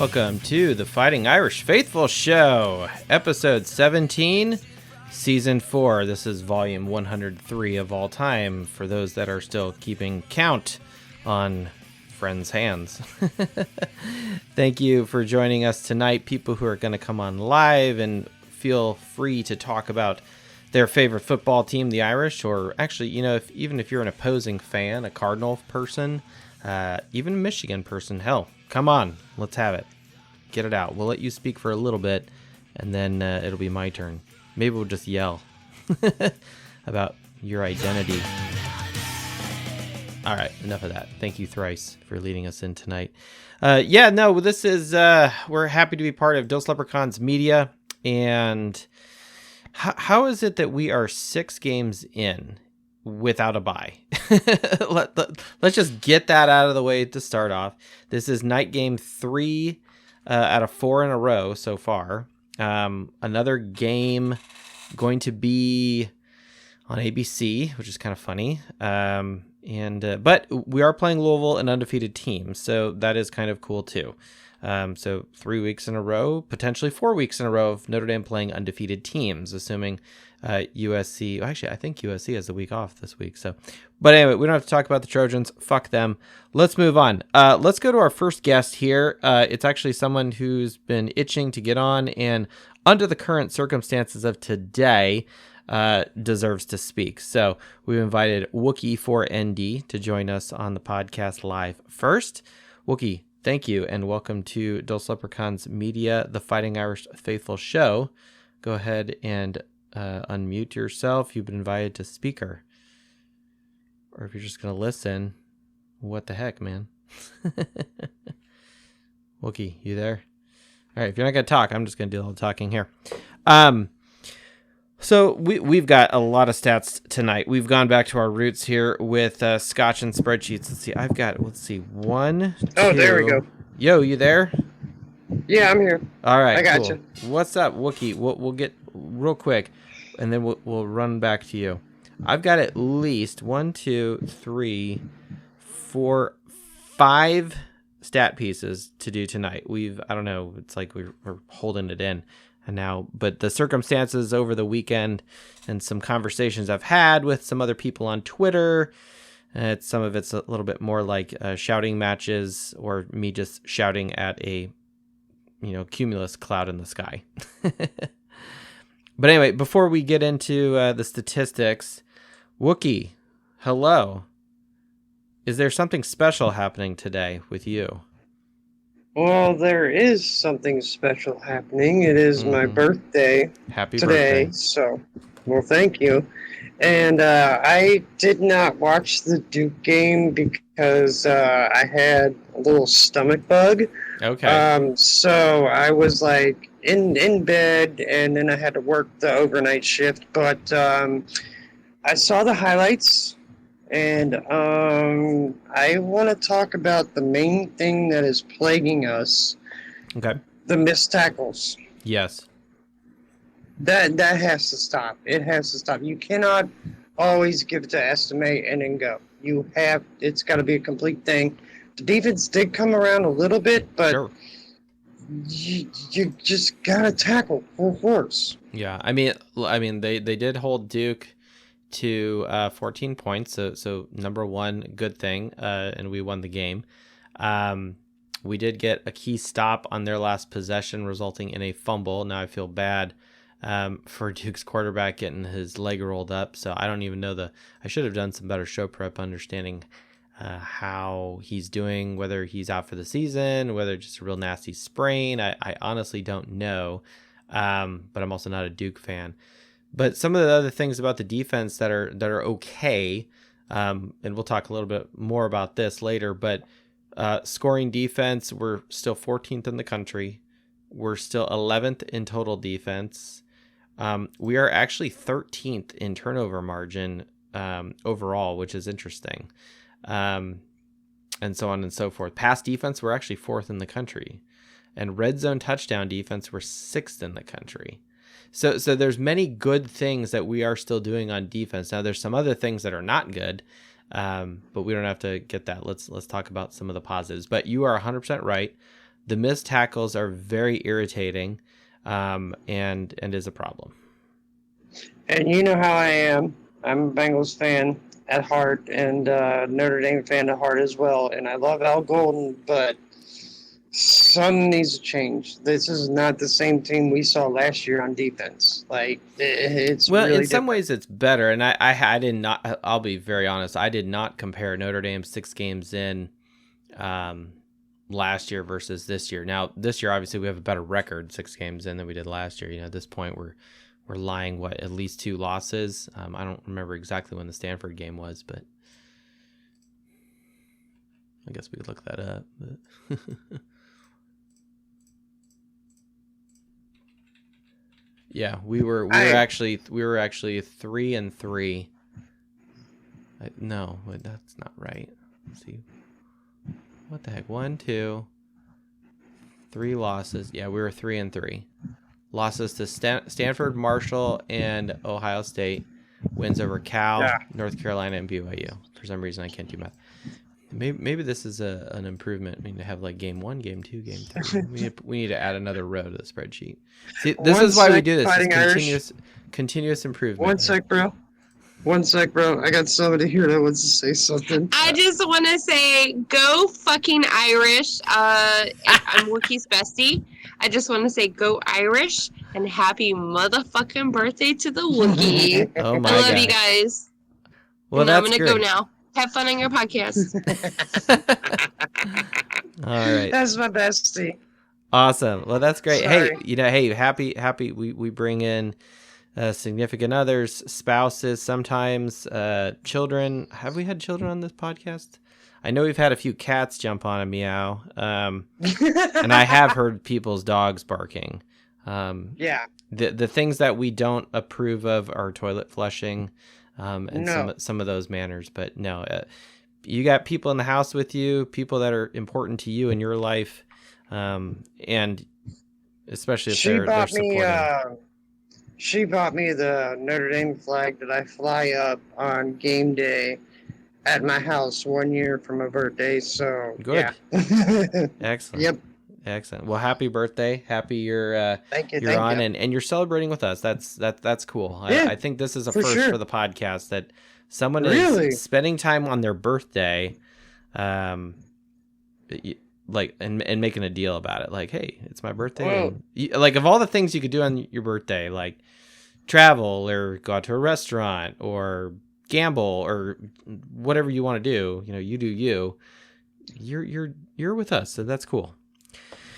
Welcome to the Fighting Irish Faithful Show, episode 17, season 4. This is volume 103 of all time for those that are still keeping count on friends' hands. Thank you for joining us tonight, people who are going to come on live, and feel free to talk about their favorite football team, the Irish, or actually, even if you're an opposing fan, a Cardinal person, even a Michigan person, hell, come on, let's have it. Get it out. We'll let you speak for a little bit, and then it'll be my turn. Maybe we'll just yell about your identity. All right, enough of that. Thank you thrice for leading us in tonight. This is, we're happy to be part of Leprechauns Media, and how is it that we are 6 games in without a bye? Let's just get that out of the way to start off. This is night game 3 out of 4 in a row so far. Another game going to be on ABC, which is kind of funny. But we are playing Louisville, an undefeated team, so that is kind of cool too. So 3 weeks in a row, potentially 4 weeks in a row of Notre Dame playing undefeated teams, assuming USC. Actually, I think USC has the week off this week. But anyway, we don't have to talk about the Trojans. Fuck them. Let's move on. Let's go to our first guest here. It's actually someone who's been itching to get on, and under the current circumstances of today, deserves to speak. So we've invited Wookie4ND to join us on the podcast live first. Wookie, thank you, and welcome to Dos Leprechauns Media, the Fighting Irish Faithful Show. Go ahead and unmute yourself. You've been invited to speaker. Or if you're just going to listen, what the heck, man? Wookie, you there? All right, if you're not going to talk, I'm just going to do all the talking here. So we've got a lot of stats tonight. We've gone back to our roots here with scotch and spreadsheets. Let's see, 1, 2. Oh, there we go. Yo, you there? Yeah, I'm here. All right, I got cool. you. What's up, Wookie? We'll get real quick, and then we'll run back to you. I've got at least 1, 2, 3, 4, 5 stat pieces to do tonight. I don't know, it's like we're holding it in. And now, but the circumstances over the weekend and some conversations I've had with some other people on Twitter, some of it's a little bit more like shouting matches or me just shouting at a, cumulus cloud in the sky. But anyway, before we get into the statistics, Wookie, hello. Is there something special happening today with you? Well, there is something special happening. It is my birthday Happy today, birthday. so, well, thank you. And I did not watch the Duke game because I had a little stomach bug. Okay. So I was like in bed, and then I had to work the overnight shift. But I saw the highlights. And I want to talk about the main thing that is plaguing us. Okay. The missed tackles. Yes. That has to stop. It has to stop. You cannot always give it to estimate and then go. It's got to be a complete thing. The defense did come around a little bit, but sure. you just got to tackle full force. Yeah, I mean they did hold Duke to 14 points, so number one, good thing, and we won the game. We did get a key stop on their last possession, resulting in a fumble. Now I feel bad for Duke's quarterback getting his leg rolled up, so I don't even know I should have done some better show prep understanding how he's doing, whether he's out for the season, whether just a real nasty sprain. I honestly don't know, but I'm also not a Duke fan. But some of the other things about the defense that are okay, and we'll talk a little bit more about this later, but scoring defense, we're still 14th in the country. We're still 11th in total defense. We are actually 13th in turnover margin overall, which is interesting. And so on and so forth. Pass defense, we're actually 4th in the country. And red zone touchdown defense, we're 6th in the country. So there's many good things that we are still doing on defense. Now there's some other things that are not good, but we don't have to get that. Let's talk about some of the positives. But you are 100% right. the missed tackles are very irritating, and is a problem. And you know how I am. I'm a Bengals fan at heart and Notre Dame fan at heart as well. And I love Al Golden, but something needs to change. This is not the same team we saw last year on defense. Like, it's well, really in some ways it's better. And I did not. I'll be very honest. I did not compare Notre Dame 6 games in last year versus this year. Now, this year obviously we have a better record 6 games in than we did last year. You know, at this point we're lying at least 2 losses. I don't remember exactly when the Stanford game was, but I guess we could look that up. But yeah, we were actually 3-3. No, wait, that's not right. Let's see. What the heck? 1, 2, 3 losses. Yeah, we were 3-3. Losses to Stanford, Marshall, and Ohio State. Wins over Cal, North Carolina, and BYU. For some reason, I can't do math. Maybe this is an improvement. I mean, to have like game 1, game 2, game 3. We need to add another row to the spreadsheet. See, this is why we do this. It's continuous improvement. One sec, bro. I got somebody here that wants to say something. I just want to say, go fucking Irish. I'm Wookiee's bestie. I just want to say, go Irish, and happy motherfucking birthday to the Wookiee. Oh my I love God. you guys. Well, and that's I'm going to great. go now. Have fun on your podcast. All right. That's my bestie. Awesome. Well, that's great. Sorry. Hey, happy. We bring in significant others, spouses, sometimes children. Have we had children on this podcast? I know we've had a few cats jump on a meow, and I have heard people's dogs barking. Yeah. The things that we don't approve of are toilet flushing, and some of those manners. But no, you got people in the house with you, people that are important to you in your life, and especially if they're supporting. She bought me the Notre Dame flag that I fly up on game day at my house 1 year for my birthday. So good. Yeah. Excellent. Yep. Excellent. Well, happy birthday. Happy you're thank you. and you're celebrating with us. That's cool. Yeah, I think this is a first for the podcast that someone Really? is spending time on their birthday, like and making a deal about it. Like, hey, it's my birthday. Well, and like, of all the things you could do on your birthday, like travel or go out to a restaurant or gamble or whatever you want to do, you do you. You're with us, so that's cool.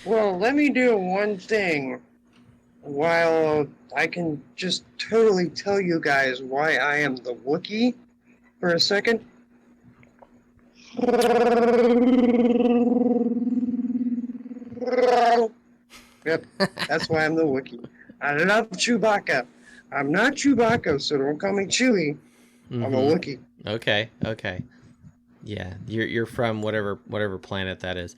Well, let me do one thing while I can just totally tell you guys why I am the Wookiee for a second. Yep, that's why I'm the Wookiee. I love Chewbacca. I'm not Chewbacca, so don't call me Chewie. I'm a Wookiee. Okay. Yeah, you're from whatever planet that is.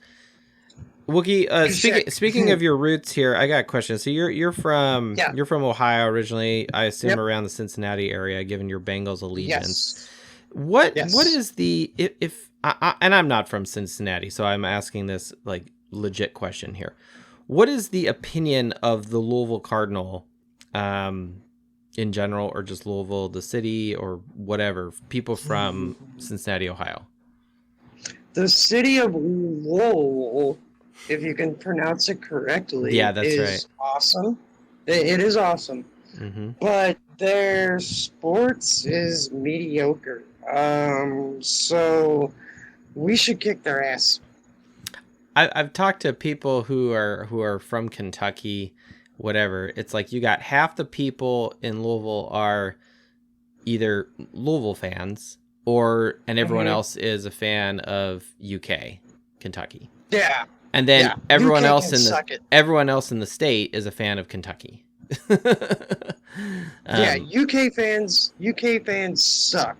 Wookiee, speaking of your roots here, I got a question. So you're from Ohio originally, I assume around the Cincinnati area, given your Bengals allegiance. Yes. What is the if and I'm not from Cincinnati, so I'm asking this like legit question here. What is the opinion of the Lousiville Cardinal in general, or just Louisville, the city, or whatever, people from Cincinnati, Ohio? The city of Lowell, if you can pronounce it correctly, is right. Awesome. It is awesome. Mm-hmm. But their sports is mediocre. So we should kick their ass. I've talked to people who are from Kentucky, whatever. It's like you got half the people in Louisville are either Louisville fans and everyone else is a fan of UK, Kentucky. Yeah. And then everyone else in the state is a fan of Kentucky. UK fans suck.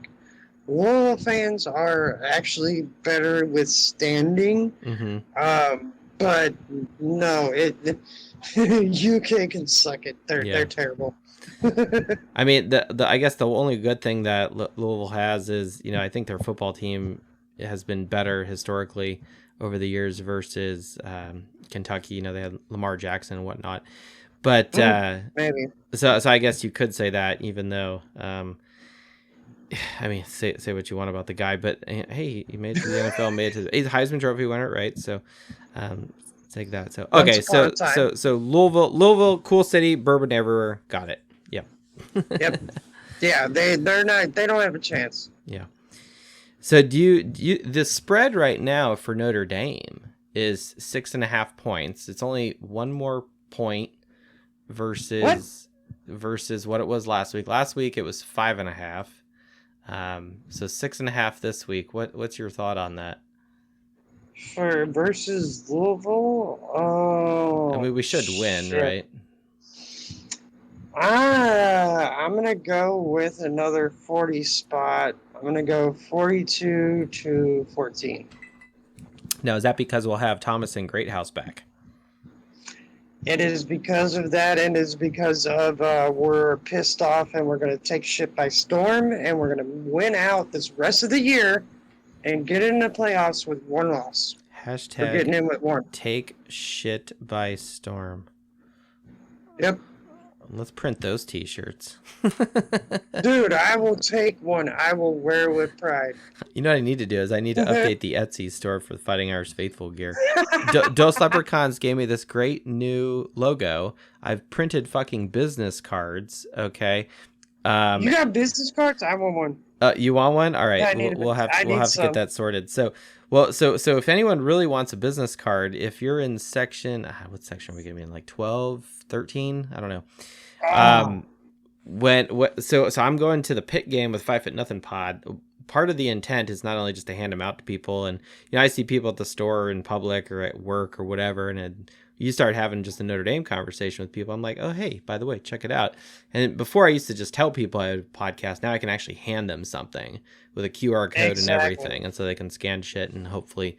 Louisville fans are actually better witstanding. Mm-hmm. But no, UK can suck it. They're terrible. I mean, I guess the only good thing that Louisville has is, I think their football team has been better historically over the years versus Kentucky. You know, they had Lamar Jackson and whatnot. But maybe. So I guess you could say that, even though, I mean, say what you want about the guy, but hey, he made it to the NFL, he's a Heisman Trophy winner, right? So, take that. So okay, so Louisville, cool city, bourbon everywhere. Got it. Yep. Yep. Yeah, they don't have a chance. Yeah. So do you the spread right now for Notre Dame is 6.5 points. It's only one more point versus what it was last week. Last week it was 5.5. So 6.5 this week. What's your thought on that? For versus Louisville? Oh, I mean, we should win, right? I'm gonna go with another 40 spot. I'm gonna go 42-14. Now, is that because we'll have Thomas and Greathouse back? It is because of that, and it's because of we're pissed off, and we're gonna take shit by storm, and we're gonna win out this rest of the year, and get in the playoffs with one loss. Hashtag we're getting in with one. Take shit by storm. Yep. Let's print those t-shirts. Dude, I will take one. I will wear with pride. You know what I need to do is I need to update the Etsy store for the Fighting Irish Faithful gear. Dos Leprechauns gave me this great new logo. I've printed fucking business cards, okay? You got business cards? I want one. You want one? All right, yeah, we'll have to get that sorted. So if anyone really wants a business card, if you're in section, what section are we gonna be in? Like 12, 13? I don't know. So I'm going to the pit game with 5 Foot Nothing Pod. Part of the intent is not only just to hand them out to people, and I see people at the store or in public or at work or whatever, and you start having just a Notre Dame conversation with people. I'm like, oh, hey, by the way, check it out. And before I used to just tell people I had a podcast. Now I can actually hand them something with a QR code and everything. And so they can scan shit and hopefully,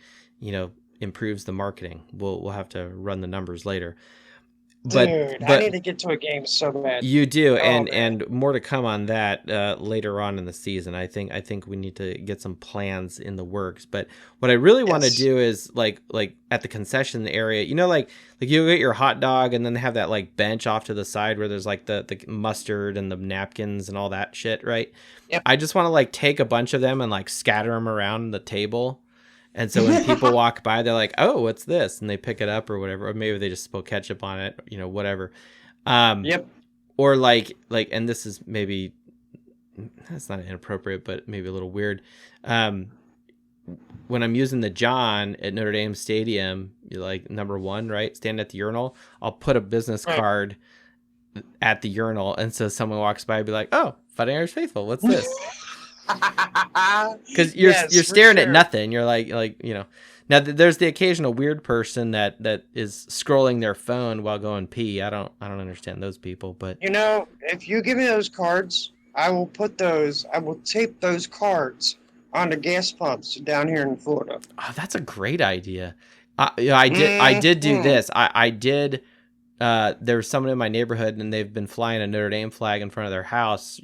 improves the marketing. We'll have to run the numbers later. But I need to get to a game so bad. You do, and more to come on that later on in the season. I think we need to get some plans in the works. But what I really want to do is like at the concession area, like you get your hot dog, and then they have that like bench off to the side where there's like the mustard and the napkins and all that shit, right? Yep. I just want to like take a bunch of them and like scatter them around the table. And so when people walk by, they're like, "Oh, what's this?" And they pick it up or whatever. Or maybe they just spill ketchup on it, whatever. Yep. Or like, and this is maybe, that's not inappropriate, but maybe a little weird. When I'm using the John at Notre Dame Stadium, you're like number 1, right? Stand at the urinal. I'll put a business card at the urinal, and so someone walks by and be like, "Oh, Fighting Irish Faithful, what's this?" Because you're staring at nothing. You're like Now there's the occasional weird person that is scrolling their phone while going pee. I don't understand those people, but if you give me those cards, I will tape those cards onto gas pumps down here in Florida. Oh, that's a great idea. I did do this. I did. There was someone in my neighborhood, and they've been flying a Notre Dame flag in front of their house,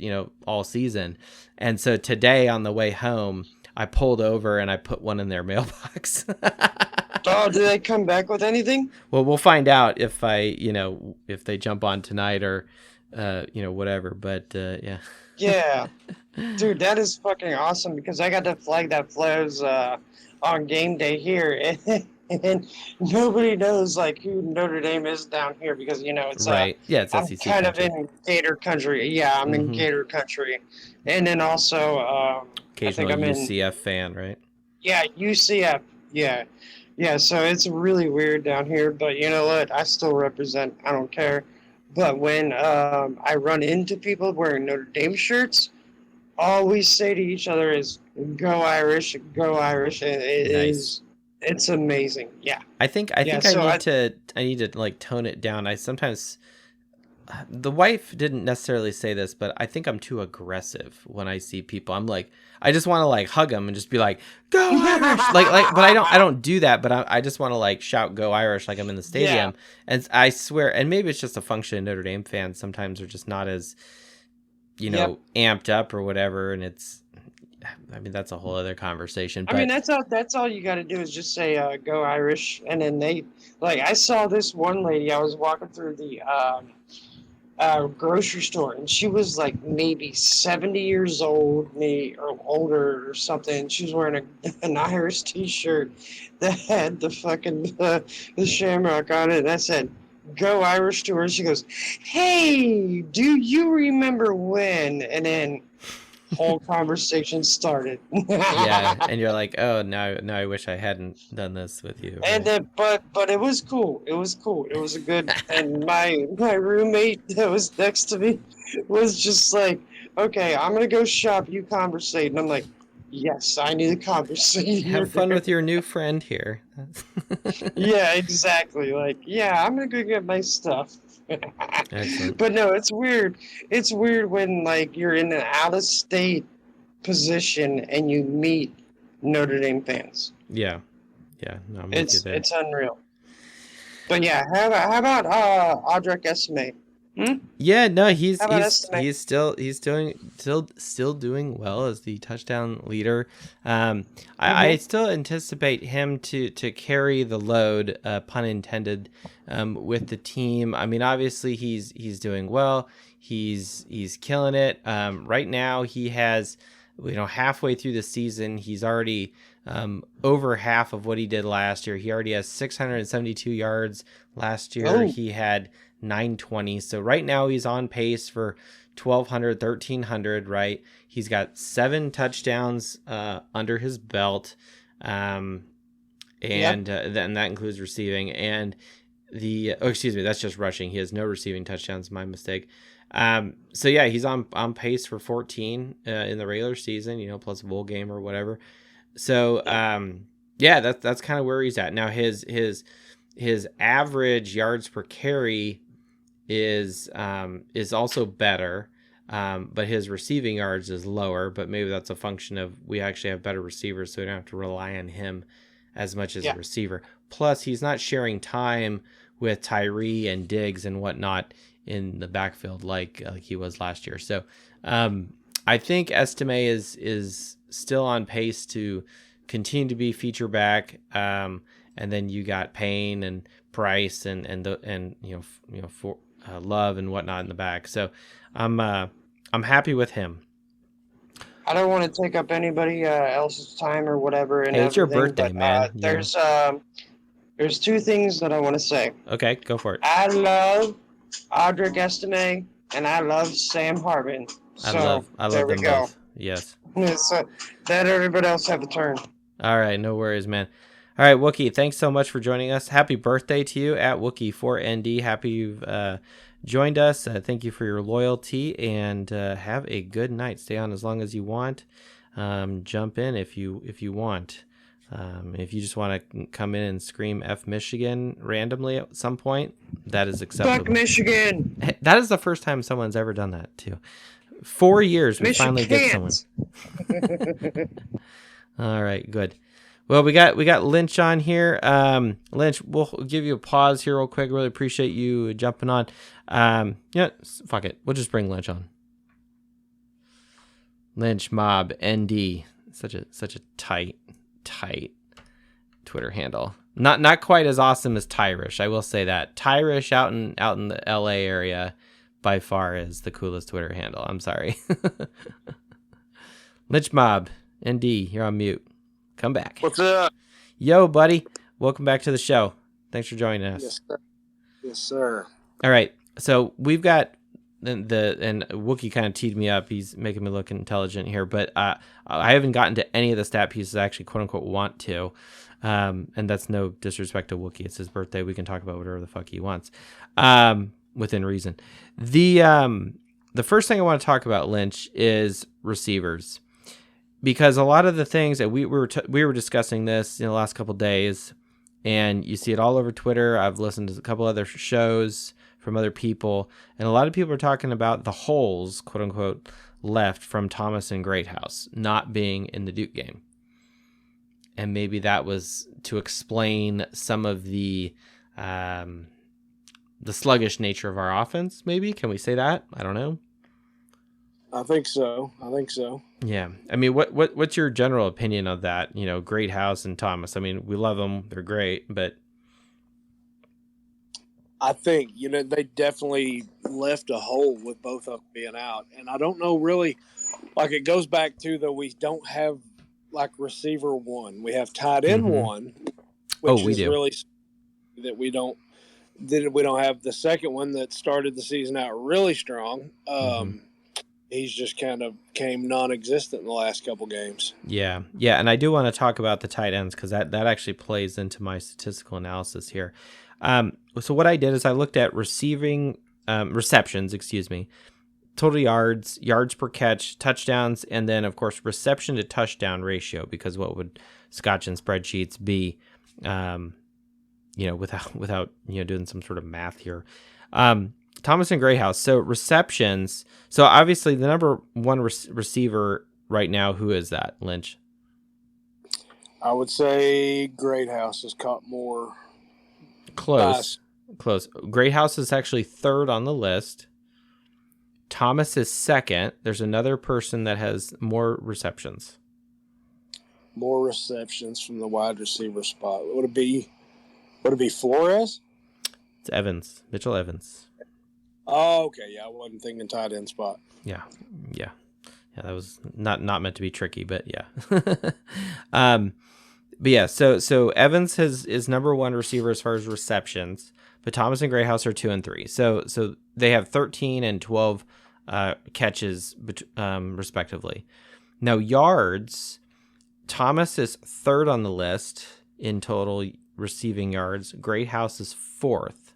all season. And so today on the way home, I pulled over and I put one in their mailbox. Oh, do they come back with anything? Well, we'll find out if if they jump on tonight or, whatever. But yeah. Yeah, dude, that is fucking awesome because I got the flag that flows on game day here. And nobody knows like who Notre Dame is down here because it's right. It's I'm SEC kind country. of in Gator country. Yeah, I'm in Gator country, and then also occasional UCF fan, right? Yeah, UCF. Yeah. So it's really weird down here, but you know what? I still represent. I don't care. But when I run into people wearing Notre Dame shirts, all we say to each other is "Go Irish, go Irish!" And it's amazing. Yeah. I think I need to like tone it down. I sometimes the wife didn't necessarily say this, but I think I'm too aggressive when I see people. I'm like, I just want to like hug them and just be like, "Go Irish!" but I don't do that. But I just want to like shout "Go Irish!" like I'm in the stadium. Yeah. And I swear, and maybe it's just a function of Notre Dame fans. Sometimes are just not as, amped up or whatever. And it's, I mean, that's a whole other conversation. I But mean, that's all you got to do is just say "Go Irish," and then I saw this one lady. I was walking through the grocery store, and she was like maybe 70 years old, maybe or older or something. And she was wearing an Irish T-shirt that had the shamrock on it. And I said, "Go Irish" to her. She goes, "Hey, do you remember when?" And then whole conversation started. yeah, and you're like, oh, now I wish I hadn't done this with you. And then, but it was cool. It was cool. It was a good. And my roommate that was next to me was just like, "Okay, I'm gonna go shop. You conversate." And I'm like, "Yes, I need to conversate." Have fun with your new friend here. Yeah, exactly. Like, yeah, I'm gonna go get my stuff. Excellent. But no, it's weird. It's weird when like you're in an out of state position and you meet Notre Dame fans. Yeah, no, I'm with you there. It's unreal. But yeah, how about Audric Esme? Yeah, no, he's How about Esme? still doing well as the touchdown leader. I still anticipate him to carry the load, pun intended, with the team. I mean, obviously he's doing well. He's killing it. Right now he has, halfway through the season, he's already over half of what he did last year. He already has 672 yards. Last year he had 920. So right now he's on pace for 1,200, 1,300, right? He's got 7 touchdowns under his belt. And then that includes receiving. And that's just rushing. He has no receiving touchdowns, my mistake. So yeah, he's on pace for 14 in the regular season, plus a bowl game or whatever. So that's kind of where he's at. Now his average yards per carry is also better, but his receiving yards is lower. But maybe that's a function of we actually have better receivers, so we don't have to rely on him as much as a receiver. Plus, he's not sharing time with Tyree and Diggs and whatnot in the backfield like he was last year. So I think Estime is still on pace to continue to be feature back. And then you got Payne and Price and for Love and whatnot in the back. So I'm happy with him. I don't want to take up anybody else's time or whatever. And hey, it's your birthday, but, man. There's 2 things that I want to say. Okay, go for it. I love Audric Estime and I love Sam Hartman. So I love there we them go. both. Yes. So let everybody else have a turn. All right, no worries, man. All right, Wookie, thanks so much for joining us. Happy birthday to you at Wookie4ND. Happy you've joined us. Thank you for your loyalty, and have a good night. Stay on as long as you want. Jump in if you want. If you just want to come in and scream F Michigan randomly at some point, that is acceptable. Fuck Michigan! That is the first time someone's ever done that, too. 4 years, we finally get someone. All right, good. Well, we got Lynch on here. Lynch, we'll give you a pause here real quick. Really appreciate you jumping on. Fuck it. We'll just bring Lynch on. Lynch Mob ND. Such a tight Twitter handle. Not quite as awesome as Tyrish, I will say that. Tyrish out in the LA area by far is the coolest Twitter handle. I'm sorry. Lynch Mob ND, you're on mute. Come back. What's up? Yo, buddy. Welcome back to the show. Thanks for joining us. Yes, sir. Yes, sir. All right. So we've got and Wookie kind of teed me up. He's making me look intelligent here, but I haven't gotten to any of the stat pieces I actually quote unquote want to. And that's no disrespect to Wookie. It's his birthday. We can talk about whatever the fuck he wants. Within reason. The first thing I want to talk about, Lynch, is receivers. Because a lot of the things that we were discussing this in the last couple of days, and you see it all over Twitter. I've listened to a couple other shows from other people, and a lot of people are talking about the holes, quote unquote, left from Thomas and Greathouse not being in the Duke game. And maybe that was to explain some of the sluggish nature of our offense, maybe. Can we say that? I don't know. I think so. Yeah. I mean, what's your general opinion of that? You know, Great House and Thomas. I mean, we love them. They're great, but I think, they definitely left a hole with both of them being out. And I don't know really, like it goes back to that we don't have like receiver one. We have tight end one, which we is do. really that we don't have the second one that started the season out really strong. He's just kind of came non-existent in the last couple games. Yeah. And I do want to talk about the tight ends because that actually plays into my statistical analysis here. So what I did is I looked at receptions, total yards per catch, touchdowns, and then of course reception to touchdown ratio, because what would Scotch and spreadsheets be, without doing some sort of math here. Thomas and Greathouse. So receptions. So obviously the number one receiver right now, who is that, Lynch? I would say Greathouse has caught more. Close. Greathouse is actually third on the list. Thomas is second. There's another person that has more receptions. More receptions from the wide receiver spot. Would it be Flores? It's Evans. Mitchell Evans. Oh, okay. Yeah, I wasn't thinking tight end spot. Yeah. That was not meant to be tricky, but yeah. But yeah, so Evans is number one receiver as far as receptions, but Thomas and Greathouse are 2 and 3. So they have 13 and 12 catches respectively. Now yards, Thomas is third on the list in total receiving yards. Greathouse is fourth,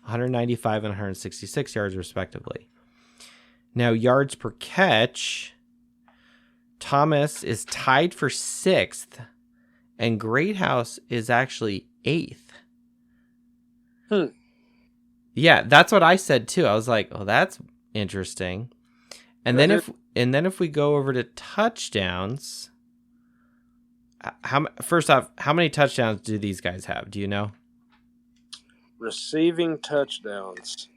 195 and 166 yards respectively. Now yards per catch, Thomas is tied for sixth, and Greathouse is actually eighth. Yeah, that's what I said too. I was like, "Oh, that's interesting." And then if we go over to touchdowns, first off, how many touchdowns do these guys have? Do you know? Receiving touchdowns.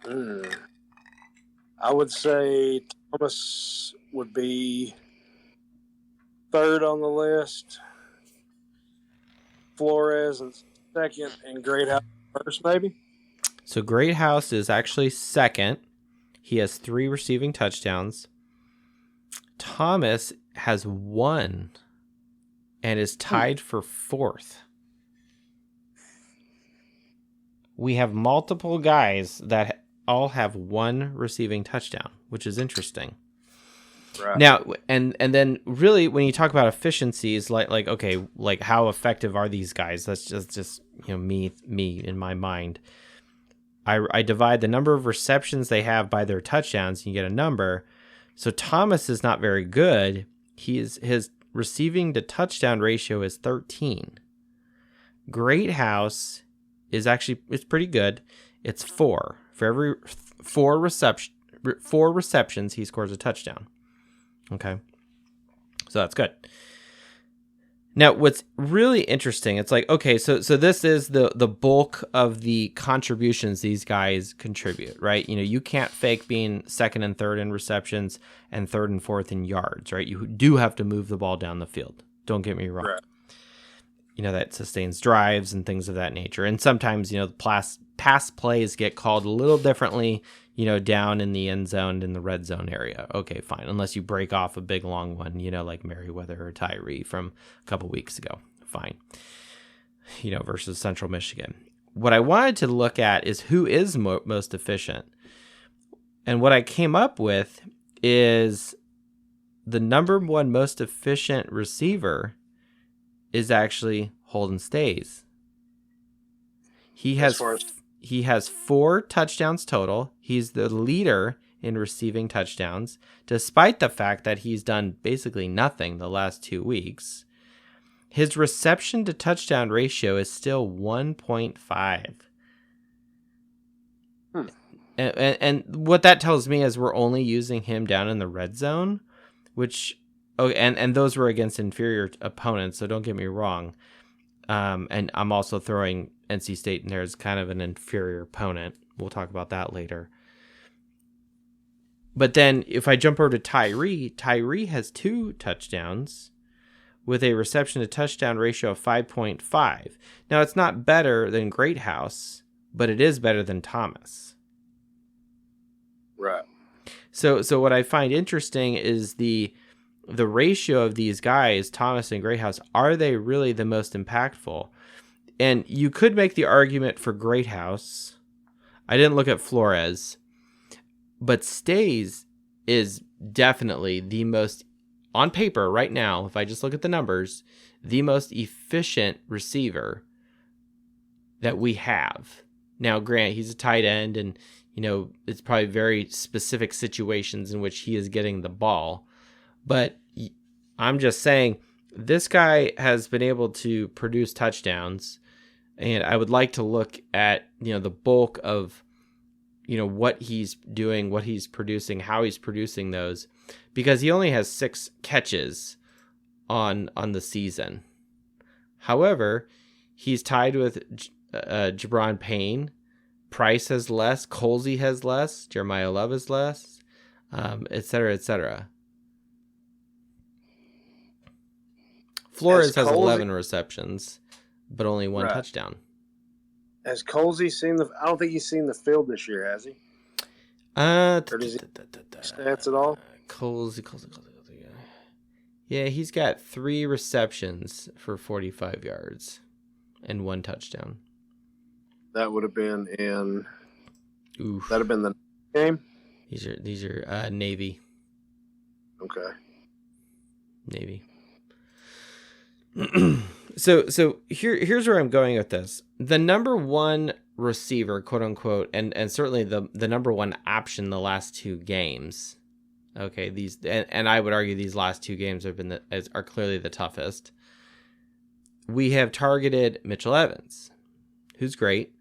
I would say Thomas would be third on the list. Flores is second, and Greathouse first, maybe. So Greathouse is actually second. He has 3 receiving touchdowns. Thomas has 1 and is tied for fourth. We have multiple guys that all have 1 receiving touchdown, which is interesting. Right. Now, and then really when you talk about efficiencies, like okay, like how effective are these guys? That's just me in my mind. I divide the number of receptions they have by their touchdowns, and you get a number. So Thomas is not very good. His receiving to touchdown ratio is 13. Greathouse it's pretty good. It's 4. For every 4 receptions, he scores a touchdown. Okay. So that's good. Now, what's really interesting, it's like, okay, so this is the bulk of the contributions these guys contribute, right? You can't fake being second and third in receptions and third and fourth in yards, right? You do have to move the ball down the field. Don't get me wrong. Right. That sustains drives and things of that nature. And sometimes, the pass plays get called a little differently, down in the end zone, in the red zone area. Okay, fine. Unless you break off a big long one, like Merriweather or Tyree from a couple weeks ago. Fine. Versus Central Michigan. What I wanted to look at is who is most efficient. And what I came up with is the number one most efficient receiver is actually Holden Stays. He has 4 touchdowns total. He's the leader in receiving touchdowns, despite the fact that he's done basically nothing the last 2 weeks. His reception to touchdown ratio is still 1.5. And what that tells me is we're only using him down in the red zone, which, and those were against inferior opponents, so don't get me wrong. And I'm also throwing NC State in there as kind of an inferior opponent. We'll talk about that later. But then if I jump over to Tyree has 2 touchdowns with a reception to touchdown ratio of 5.5. Now, it's not better than Greathouse, but it is better than Thomas. Right. So what I find interesting is the ratio of these guys, Thomas and Greathouse. Are they really the most impactful? And you could make the argument for Greathouse. I didn't look at Flores, but Stays is definitely the most, on paper right now, if I just look at the numbers, the most efficient receiver that we have. Now, Grant, he's a tight end, and it's probably very specific situations in which he is getting the ball. But I'm just saying, this guy has been able to produce touchdowns, and I would like to look at the bulk of what he's doing, what he's producing, how he's producing those, because he only has 6 catches on the season. However, he's tied with Jabron Payne. Price has less, Colsey has less, Jeremiah Love has less, et cetera, et cetera. Flores has 11 receptions, but only 1 touchdown. Has Colsey seen I don't think he's seen the field this year, has he? Or does he stats at all? Colsey. Yeah, he's got 3 receptions for 45 yards and 1 touchdown. That would have been in. Oof. That'd have been the game. These are Navy. Okay. Navy. So here's where I'm going with this. The number 1 receiver, quote unquote, and certainly the number 1 option the last 2 games. Okay, these and I would argue these last 2 games are clearly the toughest. We have targeted Mitchell Evans, who's great.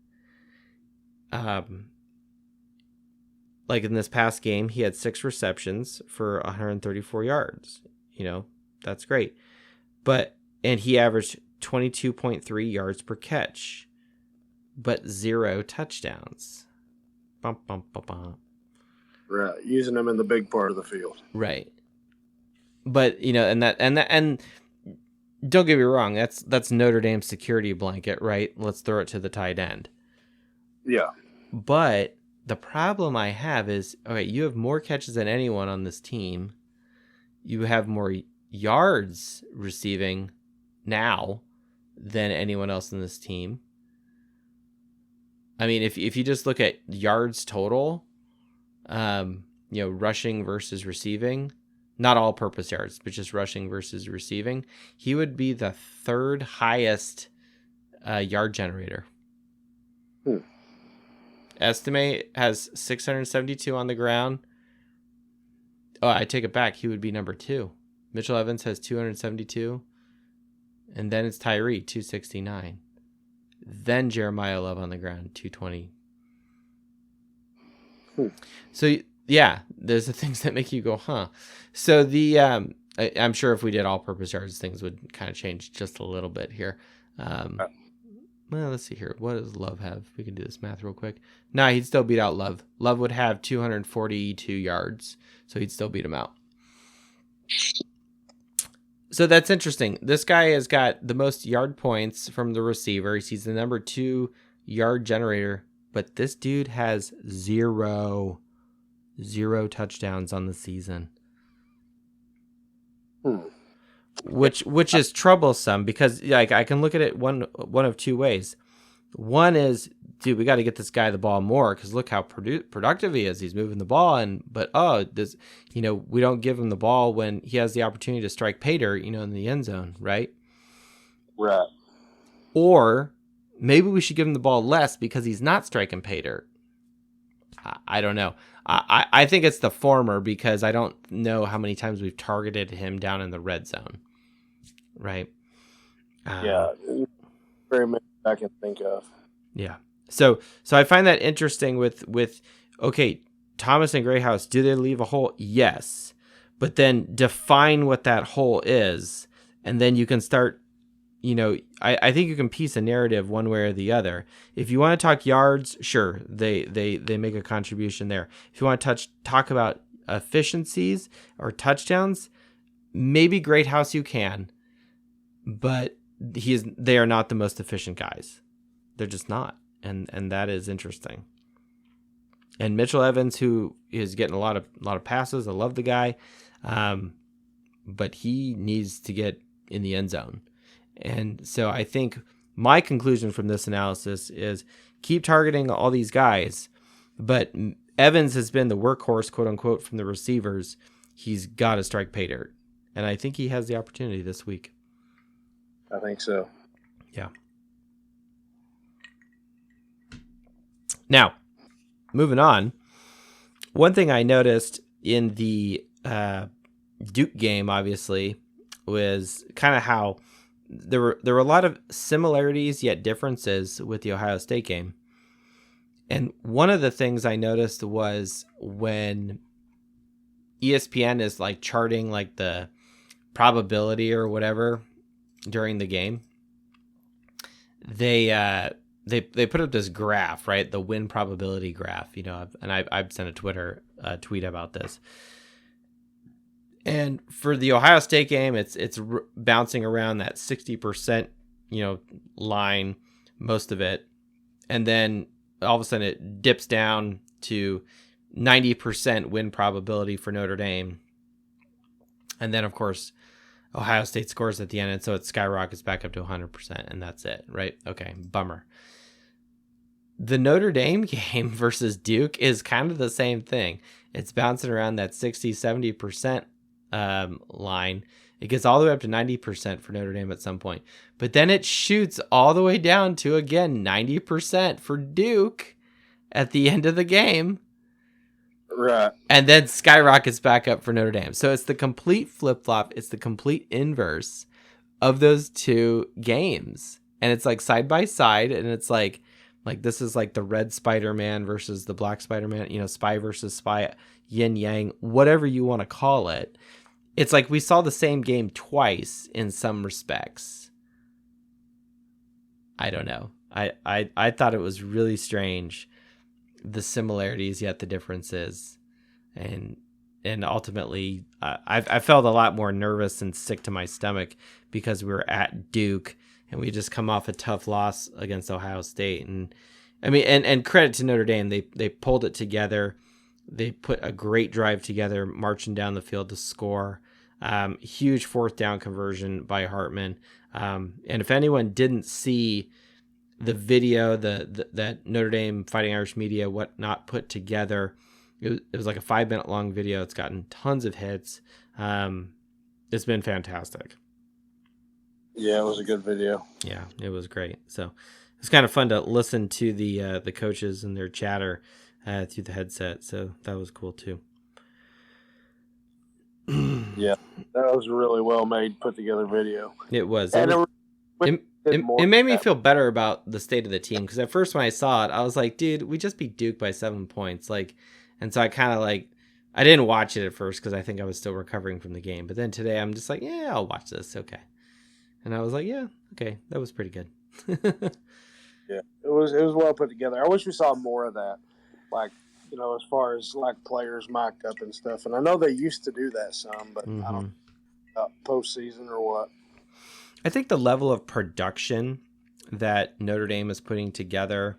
Like in this past game, he had 6 receptions for 134 yards. That's great. And he averaged 22.3 yards per catch, but 0 touchdowns. Bum, bum, bum, bum. Right, using them in the big part of the field. Right. But and don't get me wrong, that's Notre Dame's security blanket, right? Let's throw it to the tight end. Yeah. But the problem I have is, okay, you have more catches than anyone on this team. You have more yards receiving now than anyone else in this team. I mean, if you just look at yards total, rushing versus receiving, not all purpose yards, but just rushing versus receiving, he would be the 3rd highest yard generator. Estimate has 672 on the ground. Oh, I take it back. He would be number 2. Mitchell Evans has 272. And then it's Tyree, 269. Then Jeremiah Love on the ground, 220. So, yeah, there's the things that make you go, huh? So I'm sure if we did all-purpose yards, things would kind of change just a little bit here. Well, let's see here. What does Love have? We can do this math real quick. Nah, he'd still beat out Love. Love would have 242 yards, so he'd still beat him out. So that's interesting. This guy has got the most yard points from the receivers. He's the number 2 yard generator, but this dude has 0 touchdowns on the season. Which is troublesome because I can look at it one of 2 ways. One is, dude, we got to get this guy the ball more because look how productive he is. He's moving the ball, we don't give him the ball when he has the opportunity to strike Pater, in the end zone, right? Right. Or maybe we should give him the ball less because he's not striking Pater. I don't know. I think it's the former because I don't know how many times we've targeted him down in the red zone. Right? Yeah. Very many I can think of. Yeah. So I find that interesting with okay, Thomas and Greathouse, do they leave a hole? Yes. But then define what that hole is, and then you can start, I think you can piece a narrative one way or the other. If you want to talk yards, sure, they make a contribution there. If you want to talk about efficiencies or touchdowns, maybe Greathouse you can, but they are not the most efficient guys. They're just not. And that is interesting. And Mitchell Evans, who is getting a lot of passes. I love the guy. But he needs to get in the end zone. And so I think my conclusion from this analysis is keep targeting all these guys, but Evans has been the workhorse, quote unquote, from the receivers. He's got to strike pay dirt. And I think he has the opportunity this week. I think so. Yeah. Now, moving on. One thing I noticed in the Duke game, obviously, was kind of how there were a lot of similarities yet differences with the Ohio State game. And one of the things I noticed was when ESPN is like charting like the probability or whatever during the game, they put up this graph, right? The win probability graph, I've sent a tweet about this. And for the Ohio State game, it's bouncing around that 60%, line, most of it. And then all of a sudden it dips down to 90% win probability for Notre Dame. And then, of course, Ohio State scores at the end. And so it skyrockets back up to 100%. And that's it, right? Okay, bummer. The Notre Dame game versus Duke is kind of the same thing. It's bouncing around that 60, 70% line. It gets all the way up to 90% for Notre Dame at some point. But then it shoots all the way down to, again, 90% for Duke at the end of the game. Right. And then skyrockets back up for Notre Dame. So it's the complete flip-flop. It's the complete inverse of those two games. And it's like side by side. And it's like this is like the red Spider-Man versus the black Spider-Man, spy versus spy, yin yang, whatever you want to call it. It's like we saw the same game twice in some respects. I don't know. I thought it was really strange, the similarities yet the differences, and ultimately I felt a lot more nervous and sick to my stomach because we were at Duke and we just come off a tough loss against Ohio State. And I mean, and credit to Notre Dame, they pulled it together. They put a great drive together, marching down the field to score. Huge fourth down conversion by Hartman. And if anyone didn't see the video that Notre Dame Fighting Irish Media whatnot put together, it was like a 5-minute long video. It's gotten tons of hits. It's been fantastic. Yeah, it was a good video. Yeah, it was great. So it's kind of fun to listen to the coaches and their chatter through the headset. So that was cool too. Yeah, that was a really well made, put together video. It was. It made me feel better about the state of the team, because at first when I saw it, I was like, dude, we just beat Duke by 7 points. And so I kind of I didn't watch it at first because I think I was still recovering from the game. But then today I'm just like, yeah, I'll watch this. Okay. And I was like, yeah, okay, that was pretty good. Yeah, it was well put together. I wish we saw more of that, as far as players mic'd up and stuff. And I know they used to do that some, but I don't know, postseason or what. I think the level of production that Notre Dame is putting together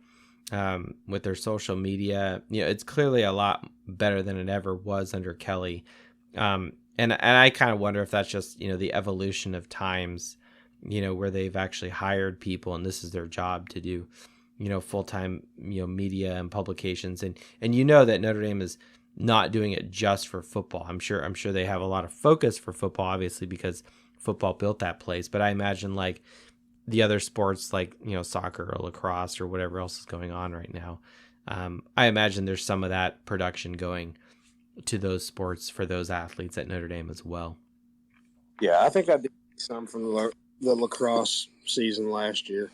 with their social media, it's clearly a lot better than it ever was under Kelly. And I kind of wonder if that's just, the evolution of times, where they've actually hired people and this is their job to do, full-time, media and publications. And that Notre Dame is not doing it just for football. I'm sure they have a lot of focus for football, obviously, because football built that place. But I imagine the other sports soccer or lacrosse or whatever else is going on right now. I imagine there's some of that production going to those sports for those athletes at Notre Dame as well. Yeah, I think I did some from the lacrosse season last year.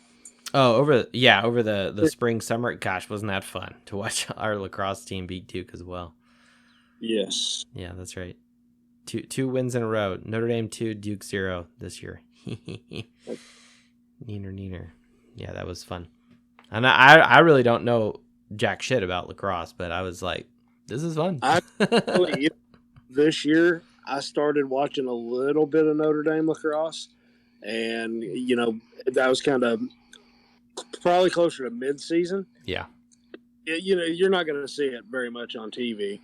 Oh, over the spring, summer. Gosh, wasn't that fun to watch our lacrosse team beat Duke as well? Yes. Yeah, that's right. Two wins in a row. Notre Dame 2, Duke 0 this year. Neener. Yeah, that was fun. And I really don't know jack shit about lacrosse, but I was like, this is fun. this year, I started watching a little bit of Notre Dame lacrosse, and that was kind of probably closer to mid-season. Yeah. You're not going to see it very much on TV.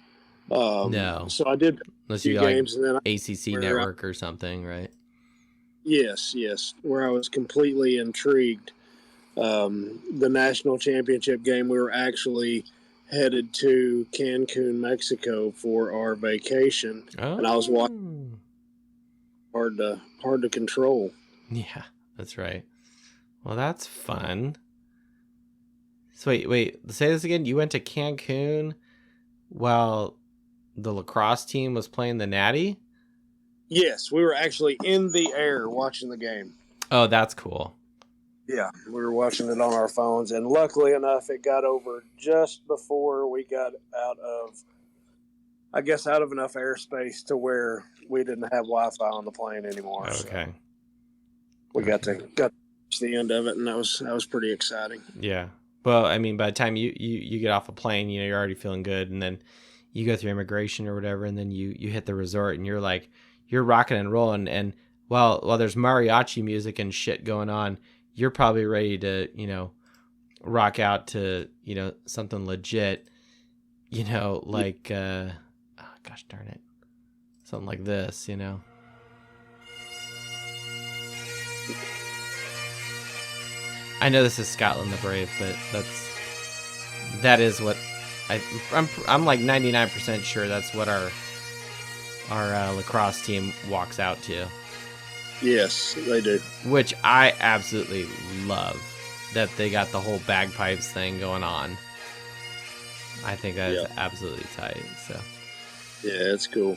No. So I did Unless few you like games, and then ACC network or something, right? Yes, where I was completely intrigued. The national championship game, we were actually headed to Cancun, Mexico for our vacation, and I was watching. Hard to control. Yeah, that's right. Well, that's fun. So wait, say this again. You went to Cancun while the lacrosse team was playing the Natty? Yes, we were actually in the air watching the game. Oh, that's cool. Yeah, we were watching it on our phones, and luckily enough, it got over just before we got out of enough airspace to where we didn't have Wi-Fi on the plane anymore. Okay. So we got to the end of it, and that was pretty exciting. Yeah. Well, I mean, by the time you get off a plane, you're already feeling good, and then you go through immigration or whatever, and then you hit the resort, and you're rocking and rolling, and while there's mariachi music and shit going on, you're probably ready to rock out to something legit, like oh, gosh darn it, something like this, I know this is Scotland the Brave, but that is what I'm like 99% sure that's what our lacrosse team walks out to. Yes, they do. Which I absolutely love, that they got the whole bagpipes thing going on. I think that is absolutely tight. So yeah, it's cool.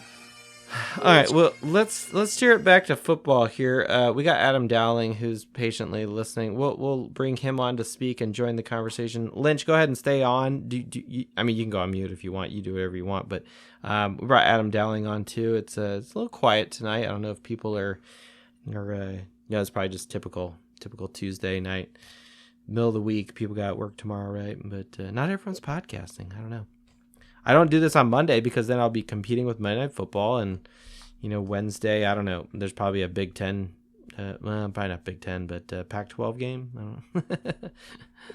All right, well, let's steer it back to football here. We got Adam Dowling, who's patiently listening. We'll bring him on to speak and join the conversation. Lynch, go ahead and stay on. You can go on mute if you want. You do whatever you want. But we brought Adam Dowling on too. It's a little quiet tonight. I don't know if people are it's probably just typical Tuesday night, middle of the week. People got work tomorrow, right? But not everyone's podcasting. I don't know. I don't do this on Monday because then I'll be competing with Monday Night Football, and Wednesday, I don't know. There's probably a Big Ten, probably not Big Ten, but Pac-12 game. I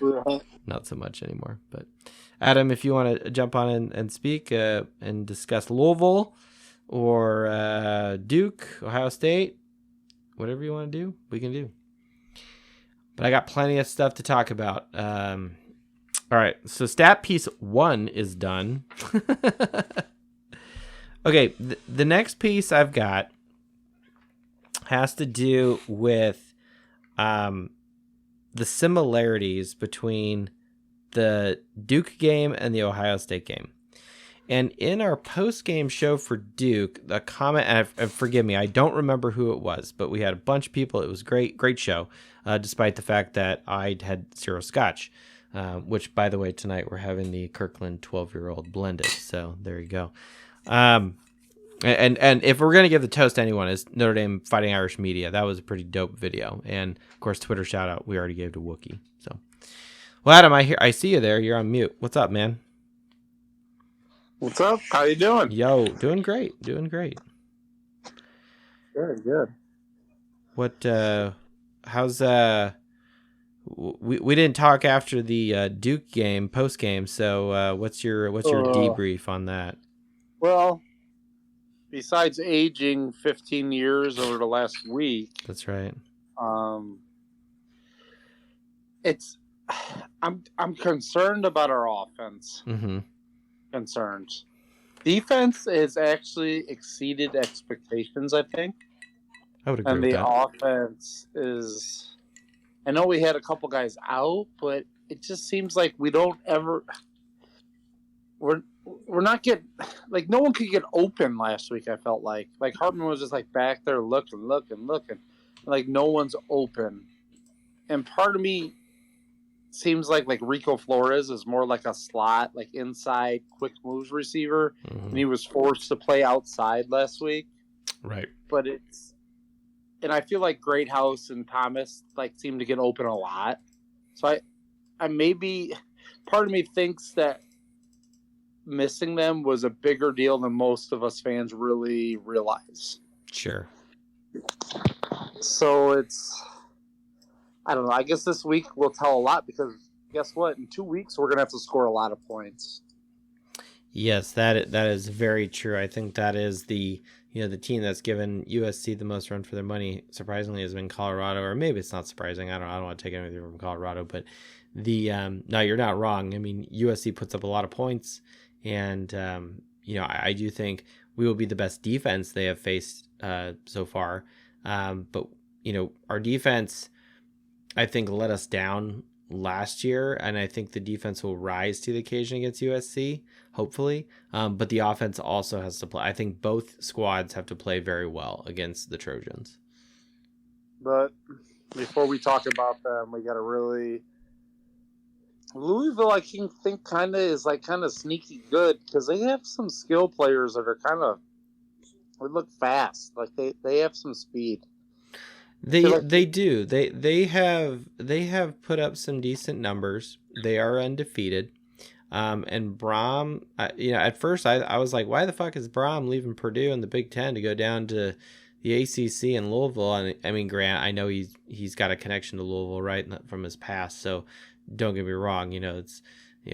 don't know. Not so much anymore. But Adam, if you want to jump on and speak and discuss Louisville or Duke, Ohio State, whatever you want to do, we can do. But I got plenty of stuff to talk about. All right, so stat piece 1 is done. Okay, the next piece I've got has to do with the similarities between the Duke game and the Ohio State game. And in our post-game show for Duke, the comment, and forgive me, I don't remember who it was, but we had a bunch of people. It was great show, despite the fact that I had 0 scotch. Which, by the way, tonight we're having the Kirkland 12-year-old blended. So there you go. And if we're going to give the toast to anyone, is Notre Dame Fighting Irish Media. That was a pretty dope video. And, of course, Twitter shout-out we already gave to Wookie. So, well, Adam, I see you there. You're on mute. What's up, man? What's up? How you doing? Yo, doing great. Good. What, how's, We didn't talk after the Duke game, post game. So what's your debrief on that? Well, besides aging 15 years over the last week, that's right. I'm concerned about our offense. Mm-hmm. Concerns. Defense has actually exceeded expectations, I think. I would agree and with the that. Offense is. I know we had a couple guys out, but it just seems like we don't ever. We're not getting like no one could get open last week. I felt like Hartman was just like back there looking, like no one's open, and part of me seems like Rico Flores is more like a slot, like inside quick moves receiver, and he was forced to play outside last week. Right, but and I feel like Greathouse and Thomas seem to get open a lot. So I maybe part of me thinks that missing them was a bigger deal than most of us fans really realize. Sure. So I don't know. I guess this week will tell a lot because guess what? In 2 weeks, we're going to have to score a lot of points. Yes, that is very true. I think that is the team that's given USC the most run for their money. Surprisingly, has been Colorado, or maybe it's not surprising. I don't want to take anything from Colorado, but no, you're not wrong. I mean, USC puts up a lot of points, and I do think we will be the best defense they have faced so far. But our defense, I think, let us down last year, and I think the defense will rise to the occasion against USC, hopefully. But the offense also has to play. I think both squads have to play very well against the Trojans. But before we talk about them, we got to really... Louisville, I think, kind of sneaky good because they have some skill players that are they look fast. Like they have some speed. They do. They have put up some decent numbers. They are undefeated. And Braum, at first I was like, why the fuck is Braum leaving Purdue in the Big Ten to go down to the ACC in Louisville? And I mean, Grant, I know he's got a connection to Louisville, right, from his past. So don't get me wrong. It's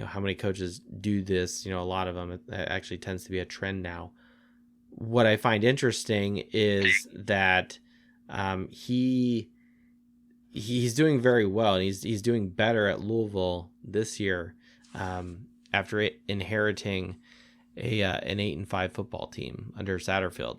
how many coaches do this. A lot of them. It actually tends to be a trend now. What I find interesting is that he's doing very well, and he's doing better at Louisville this year after inheriting an 8-5 football team under Satterfield.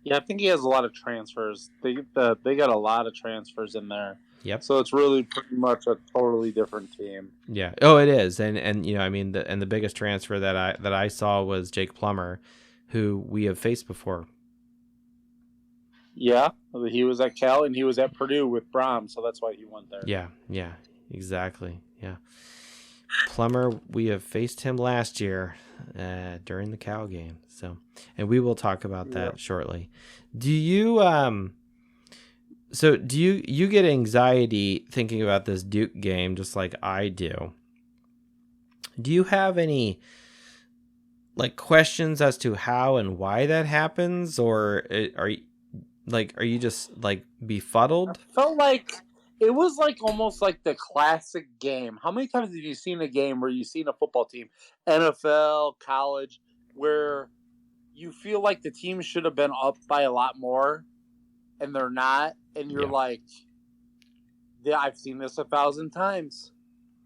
Yeah, I think he has a lot of transfers. They got a lot of transfers in there. Yep. So it's really pretty much a totally different team. Yeah. Oh, it is, and I mean, the biggest transfer that I saw was Jake Plummer, who we have faced before. Yeah, he was at Cal and he was at Purdue with Braum, so that's why he went there. Yeah, exactly. Yeah, Plummer, we have faced him last year during the Cal game. So, and we will talk about that shortly. Do you do you get anxiety thinking about this Duke game just like I do? Do you have any questions as to how and why that happens, or are you just befuddled? I felt like it was almost like the classic game. How many times have you seen a game where you've seen a football team, NFL, college, where you feel like the team should have been up by a lot more and they're not, and you're yeah, I've seen this 1,000 times,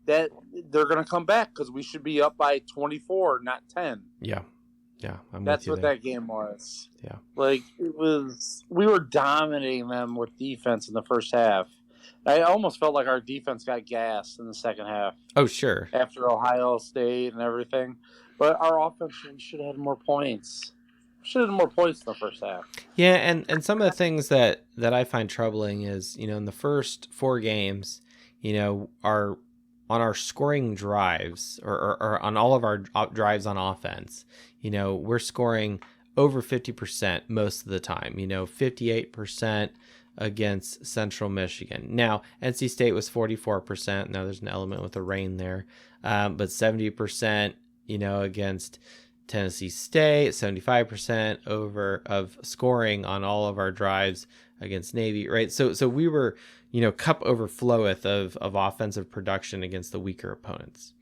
that they're going to come back because we should be up by 24, not 10. Yeah, that's what that game was. Yeah, it was. We were dominating them with defense in the first half. I almost felt like our defense got gassed in the second half. Oh, sure. After Ohio State and everything, but our offense should have had more points. Should have had more points in the first half. Yeah, and some of the things that I find troubling is, in the first 4 games, on our scoring drives or on all of our drives on offense, we're scoring over 50% most of the time, 58% against Central Michigan. Now, NC State was 44%. Now there's an element with the rain there, but 70%, against Tennessee State, 75% over of scoring on all of our drives against Navy, right? So we were, cup overfloweth of offensive production against the weaker opponents.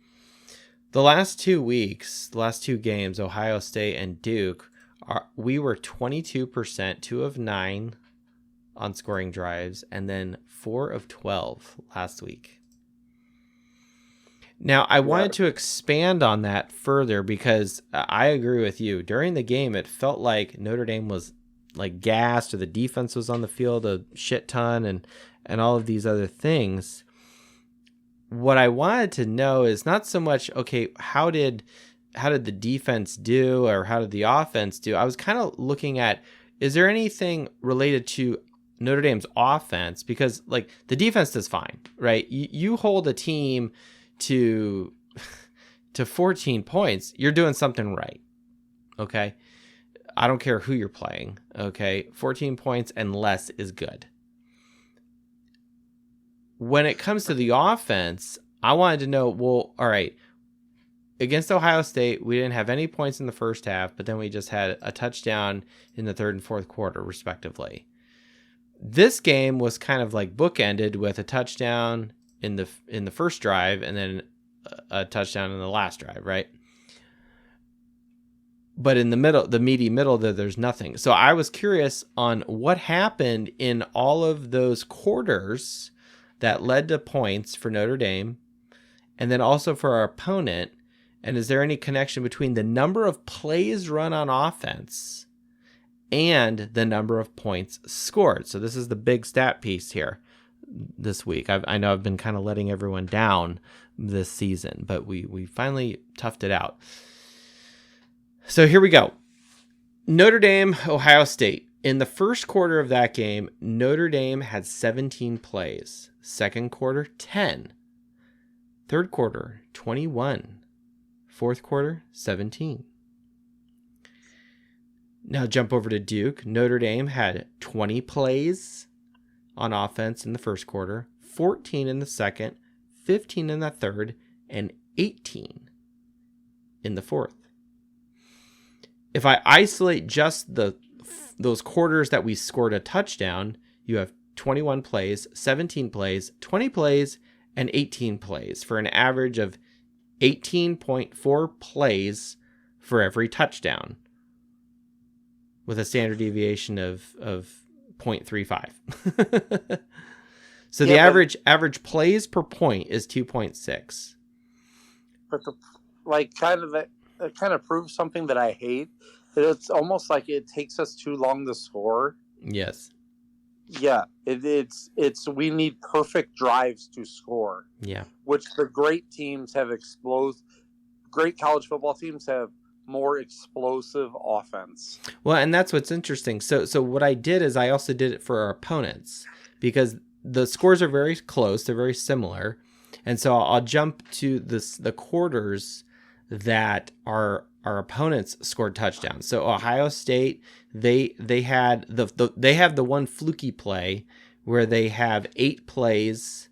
The last 2 weeks, the last 2 games, Ohio State and Duke, we were 22%, 2 of 9 on scoring drives, and then 4 of 12 last week. Now, I wanted to expand on that further because I agree with you. During the game, it felt like Notre Dame was gassed, or the defense was on the field a shit ton, and all of these other things. What I wanted to know is not so much, okay, how did the defense do, or how did the offense do? I was kind of looking at, is there anything related to Notre Dame's offense? Because the defense does fine, right? You hold a team to 14 points, you're doing something right. Okay. I don't care who you're playing. Okay. 14 points and less is good. When it comes to the offense, I wanted to know, well, all right, against Ohio State, we didn't have any points in the first half, but then we just had a touchdown in the third and fourth quarter, respectively. This game was kind of like bookended with a touchdown in the first drive and then a touchdown in the last drive, right? But in the middle, the meaty middle, there's nothing. So I was curious on what happened in all of those quarters that led to points for Notre Dame and then also for our opponent. And is there any connection between the number of plays run on offense and the number of points scored? So this is the big stat piece here this week. I know I've been kind of letting everyone down this season, but we finally toughed it out. So here we go. Notre Dame, Ohio State. In the first quarter of that game, Notre Dame had 17 plays. Second quarter, 10. Third quarter, 21. Fourth quarter, 17. Now jump over to Duke. Notre Dame had 20 plays on offense in the first quarter, 14 in the second, 15 in the third, and 18 in the fourth. If I isolate just those quarters that we scored a touchdown, you have 21 plays, 17 plays, 20 plays, and 18 plays for an average of 18.4 plays for every touchdown with a standard deviation of 0.35. So the average plays per point is 2.6. But it kind of proves something that I hate. That it's almost like it takes us too long to score. Yes. Yeah, it's we need perfect drives to score. Yeah. Which the great teams have great college football teams have more explosive offense. Well, and that's what's interesting. So what I did is I also did it for our opponents because the scores are very close, they're very similar. And so I'll jump to the quarters that our opponents scored touchdowns. So Ohio State, they had they have the one fluky play where they have 8 plays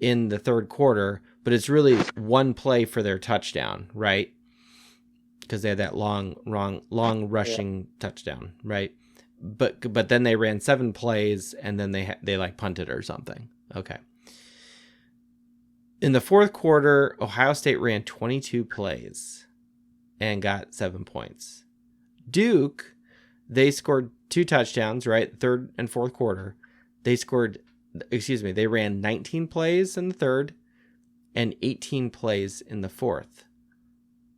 in the third quarter, but it's really one play for their touchdown, right? Because they had that long rushing touchdown, right? But then they ran 7 plays and then they like punted or something. Okay. In the fourth quarter, Ohio State ran 22 plays and got 7 points. Duke, they scored 2 touchdowns, right? Third and fourth quarter. They ran 19 plays in the third and 18 plays in the fourth.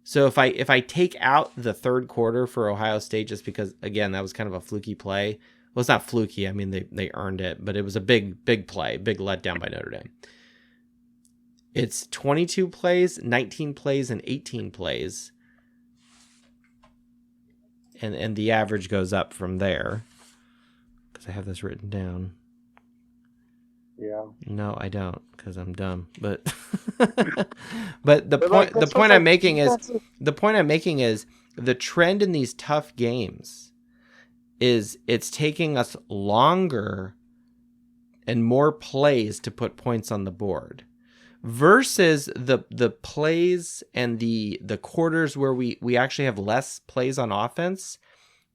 So if I take out the third quarter for Ohio State, just because, again, that was kind of a fluky play. Well, it's not fluky. I mean, they earned it, but it was a big play, big letdown by Notre Dame. It's 22 plays, 19 plays, and 18 plays. And the average goes up from there. Because I have this written down. Yeah. No, I don't, because I'm dumb. But the point I'm making is the trend in these tough games is it's taking us longer and more plays to put points on the board. Versus the plays and the quarters where we actually have less plays on offense,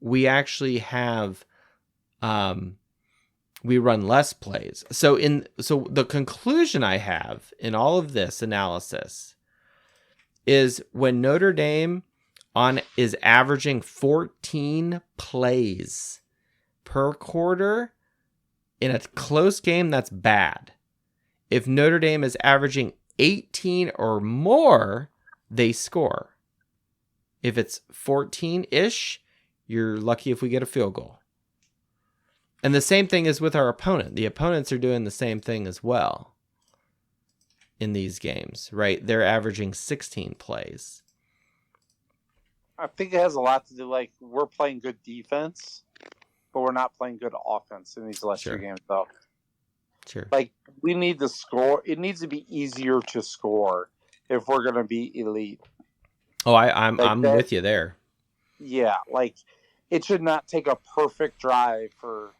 we actually have we run less plays. So the conclusion I have in all of this analysis is when Notre Dame is averaging 14 plays per quarter in a close game, that's bad. If Notre Dame is averaging 18 or more, they score. If it's 14-ish, you're lucky if we get a field goal. And the same thing is with our opponent. The opponents are doing the same thing as well in these games, right? They're averaging 16 plays. I think it has a lot to do, like, we're playing good defense, but we're not playing good offense in these last 2 games, though. Sure. Like, we need to score. It needs to be easier to score if we're going to be elite. Oh, I'm with you there. Yeah, like, it should not take a perfect drive for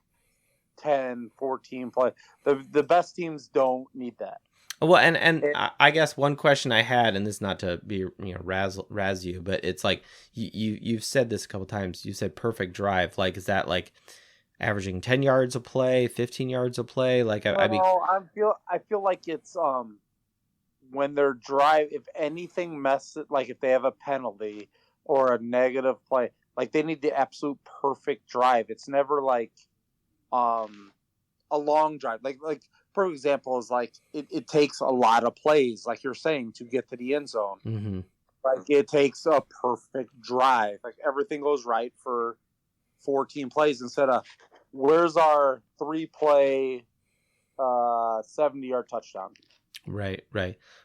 10, 14 play. The best teams don't need that. Well, and I guess one question I had, and this is not to be razz you, but it's like you've said this a couple times. You said perfect drive. Like, is that like averaging 10 yards a play, 15 yards a play? Like, I feel like it's when they're if anything messes, like if they have a penalty or a negative play, like they need the absolute perfect drive. It's never like a long drive. Like for example, is like it takes a lot of plays, like you're saying, to get to the end zone. Mm-hmm. Like it takes a perfect drive. Like everything goes right for 14 plays instead of where's our 3-play 70-yard touchdown. Right.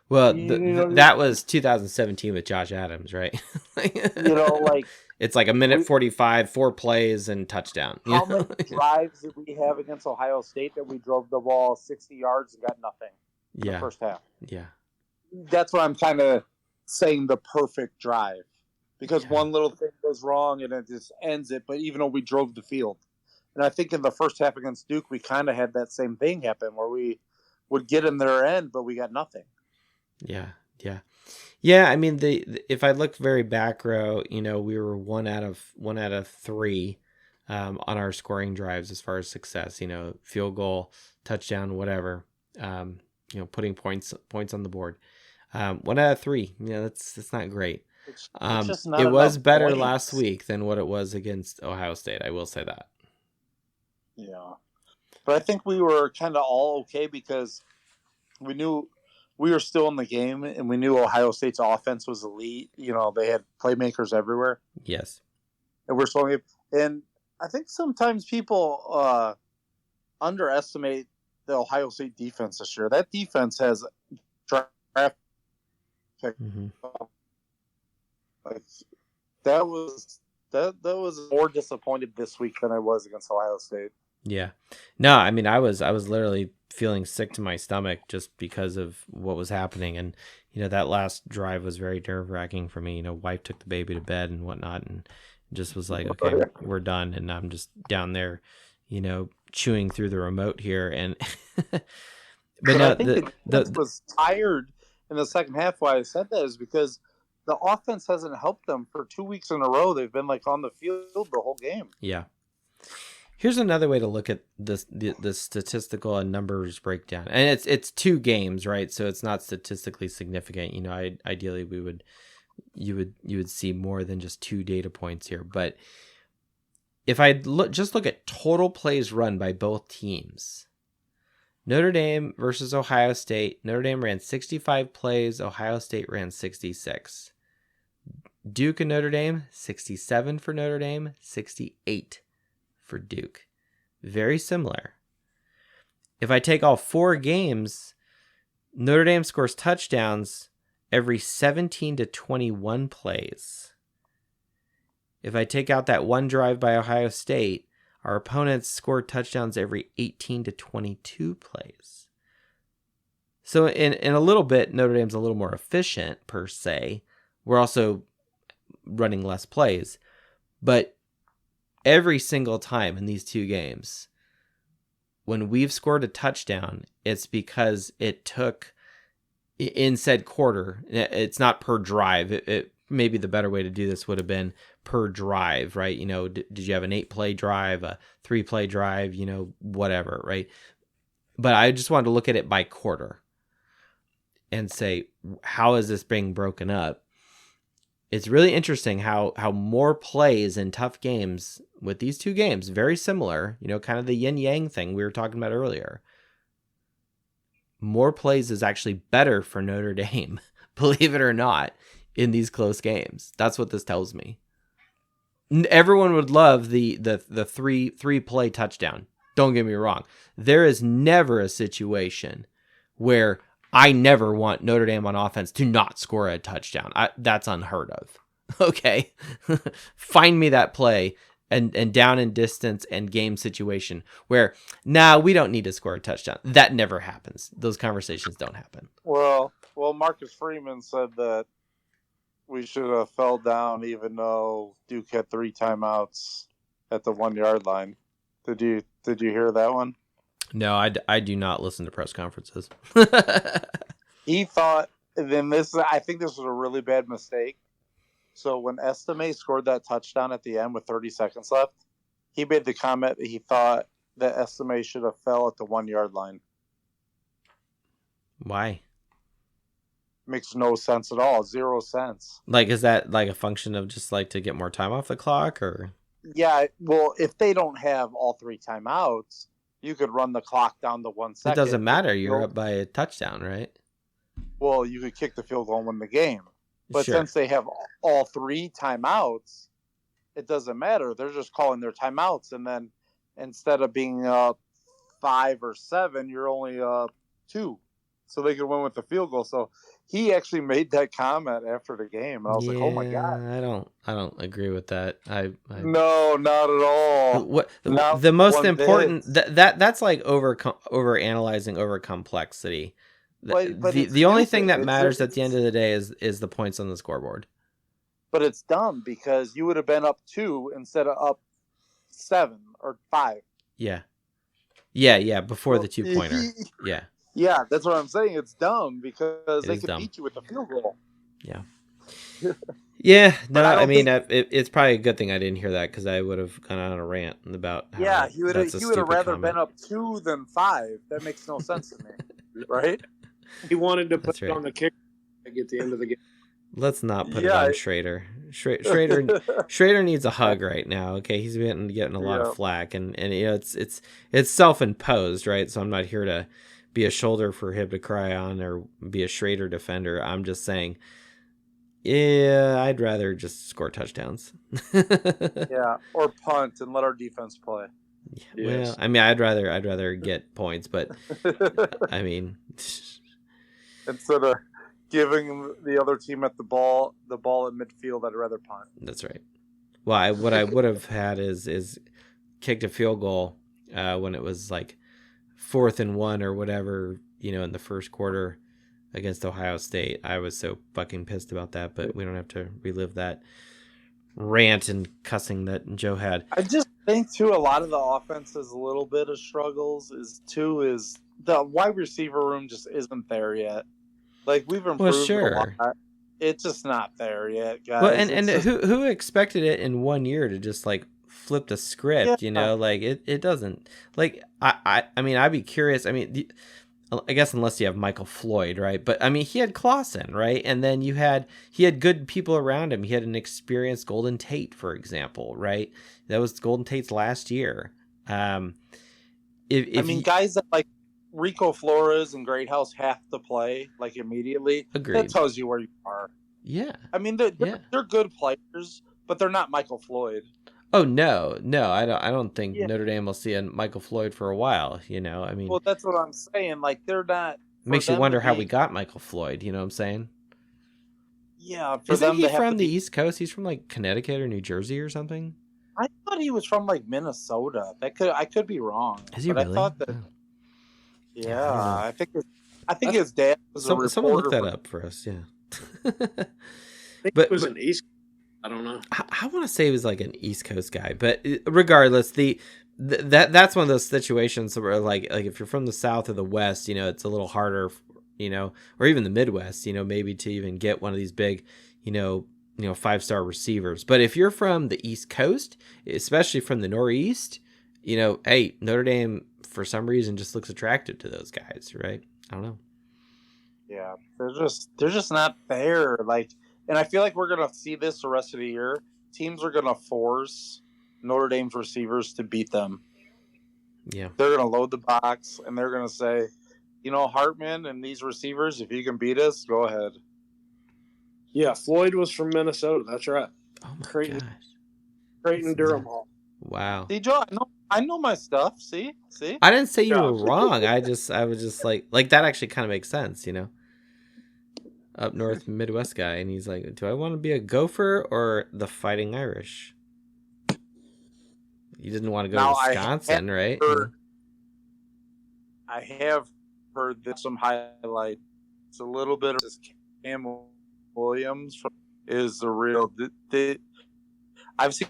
Well, that was 2017 with Josh Adams, right? Like it's like a minute 45, 4 plays and touchdown. How many drives did we have against Ohio State that we drove the ball 60 yards and got nothing in the first half? Yeah. That's what I'm kind of saying, the perfect drive. Because one little thing goes wrong and it just ends it, but even though we drove the field. And I think in the first half against Duke, we kind of had that same thing happen where we would get in their end, but we got nothing. Yeah. I mean, if I look very back row, we were one out of 3 on our scoring drives as far as success. Field goal, touchdown, whatever. Putting points on the board. 1 out of 3. That's not great. It's just not it was better points. last week than what it was against Ohio State. I will say that. Yeah. But I think we were kind of all okay because we knew we were still in the game and we knew Ohio State's offense was elite. They had playmakers everywhere. Yes. And we're still, and I think sometimes people underestimate the Ohio State defense this year. That defense has draft pick. Mm-hmm. That was more disappointed this week than I was against Ohio State. Yeah. No, I mean, I was literally feeling sick to my stomach just because of what was happening. And, that last drive was very nerve-wracking for me. Wife took the baby to bed and whatnot and just was like, okay, we're done. And I'm just down there, chewing through the remote here. And but no, I think the was tired in the second half. Why I said that is because the offense hasn't helped them for 2 weeks in a row. They've been like on the field the whole game. Yeah. Here's another way to look at this, the statistical and numbers breakdown. And it's 2 games, right? So it's not statistically significant. Ideally you would see more than just 2 data points here. But if I just look at total plays run by both teams, Notre Dame versus Ohio State, Notre Dame ran 65 plays, Ohio State ran 66. Duke and Notre Dame, 67 for Notre Dame, 68 for Duke. Very similar. If I take all 4 games, Notre Dame scores touchdowns every 17 to 21 plays. If I take out that one drive by Ohio State, our opponents scored touchdowns every 18 to 22 plays. So in a little bit, Notre Dame's a little more efficient per se. We're also running less plays. But every single time in these 2 games, when we've scored a touchdown, it's because it took, in said quarter, it's not per drive. It maybe the better way to do this would have been per drive, right? Did you have an 8-play drive, a 3-play drive, whatever, right? But I just wanted to look at it by quarter and say, how is this being broken up? It's really interesting how more plays in tough games with these 2 games, very similar, kind of the yin-yang thing we were talking about earlier. More plays is actually better for Notre Dame, believe it or not, in these close games. That's what this tells me. Everyone would love the 3-play touchdown. Don't get me wrong. There is never a situation where I never want Notre Dame on offense to not score a touchdown. That's unheard of. Okay. Find me that play and down in distance and game situation where, we don't need to score a touchdown. That never happens. Those conversations don't happen. Well, Marcus Freeman said that we should have fell down even though Duke had 3 timeouts at the 1-yard line. Did you hear that one? No, I do not listen to press conferences. He thought, I think this was a really bad mistake. So when Estime scored that touchdown at the end with 30 seconds left, he made the comment that he thought that Estime should have fell at the 1 yard line. Why? Makes no sense at all. 0 cents. Like, is that like a function of just like to get more time off the clock, or? Yeah, well, if they don't have all 3 timeouts, you could run the clock down to 1 second. It doesn't matter. You're up by a touchdown, right? Well, you could kick the field goal and win the game. But Sure. since they have all 3 timeouts, it doesn't matter. They're just calling their timeouts, and then instead of being up 5 or 7, you're only up 2, so they could win with the field goal. So he actually made that comment after the game, and I was like, "Oh my god!" I don't agree with that. No, not at all. What Not the most one important bit. that's like over analyzing over complexity. But The only thing that stupid. matters at the end of the day is the points on the scoreboard. But it's dumb because you would have been up 2 instead of up 7 or 5. Yeah, before the 2-pointer. Yeah. Yeah, that's what I'm saying. It's dumb because It they is could dumb. beat you with a field goal. Yeah. Yeah, no, But I don't it's probably a good thing I didn't hear that because I would have gone on a rant about how Yeah, he would have rather comment. been up 2 than 5. That makes no sense to me, right? He wanted to put That's it right. on the kick at the end of the game. Let's not put it on Schrader. Schrader needs a hug right now. Okay, he's been getting a lot of flack, and you know it's self-imposed, right? So I'm not here to be a shoulder for him to cry on or be a Schrader defender. I'm just saying, yeah, I'd rather just score touchdowns. Yeah, or punt and let our defense play. Yes. Well, I mean, I'd rather get points, but I mean, instead of giving the other team at the ball at midfield, I'd rather punt. That's right. Well, what I would have had is kicked a field goal when it was like 4th and 1 or whatever, you know, in the first quarter against Ohio State. I was so fucking pissed about that, but we don't have to relive that rant and cussing that Joe had. I just think too a lot of the offense is a little bit of struggles is the wide receiver room just isn't there yet. Like we've improved a lot. It's just not there yet, guys. Well, and who expected it in 1 year to just like flip the script, you know? Like it doesn't. Like I mean, I'd be curious. I mean, I guess unless you have Michael Floyd, right? But I mean, he had Clausen, right? And then he had good people around him. He had an experienced Golden Tate, for example, right? That was Golden Tate's last year. Guys that like Rico Flores and Greathouse have to play like immediately. Agreed. That tells you where you are. Yeah. I mean, they're good players, but they're not Michael Floyd. Oh no, I don't think Notre Dame will see a Michael Floyd for a while. You know, I mean, well, that's what I'm saying. Like they're not. Makes you wonder how we got Michael Floyd. You know what I'm saying? Yeah. Isn't he from the East Coast? He's from like Connecticut or New Jersey or something. I thought he was from like Minnesota. I could be wrong. Is he really? I thought that. Oh. Yeah, I think his dad was a reporter. Someone look that up for us. Yeah. But it was an East. I don't know. I want to say he was like an East Coast guy, but regardless, that's one of those situations where like if you're from the South or the West, you know, it's a little harder, you know, or even the Midwest, you know, maybe to even get one of these big, you know, 5-star receivers. But if you're from the East Coast, especially from the Northeast, you know, hey, Notre Dame for some reason just looks attractive to those guys, right? I don't know. Yeah, they're just not there. Like, and I feel like we're gonna see this the rest of the year. Teams are gonna force Notre Dame's receivers to beat them. Yeah, they're gonna load the box and they're gonna say, you know, Hartman and these receivers, if you can beat us, go ahead. Yeah, Floyd was from Minnesota. That's right. Oh my Creighton, gosh. Creighton Durham Hall. Wow. See, Joe, I know my stuff. See. I didn't say you were wrong. I was just like that actually kind of makes sense, you know. Up north Midwest guy, and he's like, do I want to be a Gopher or the Fighting Irish? You didn't want to go to Wisconsin, right? I have heard that some highlights. It's a little bit of this Cam Williams is the real. I've seen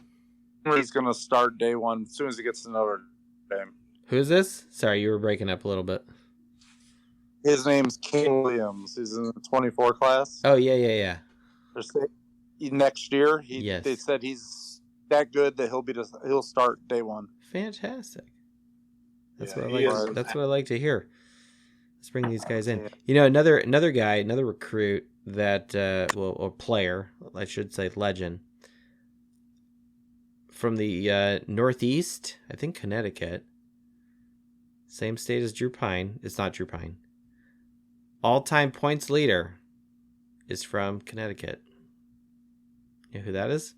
where he's going to start day one as soon as he gets to Notre Dame. Who is this? Sorry, you were breaking up a little bit. His name's King Williams. He's in the 24 class. Oh, yeah. Next year, Yes. They said he's that good that he'll start day one. Fantastic. That's Yeah, what I he like. is. That's what I like to hear. Let's bring these guys in. Yeah. You know, another guy, another recruit that or player, I should say, legend from the Northeast. I think Connecticut. Same state as Drew Pine. It's not Drew Pine. All-time points leader is from Connecticut. You know who that is?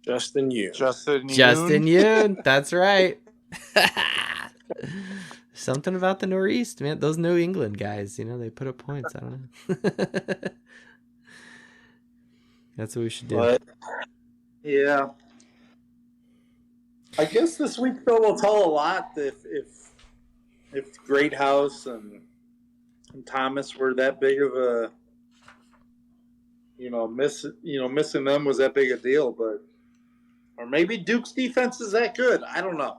Justin Yu. Justin Yoon. That's right. Something about the Northeast, man. Those New England guys, you know, they put up points. I don't know. That's what we should do. But, yeah. I guess this week though will tell a lot if Great House and Thomas were that big of a missing them was that big a deal, but or maybe Duke's defense is that good. I don't know.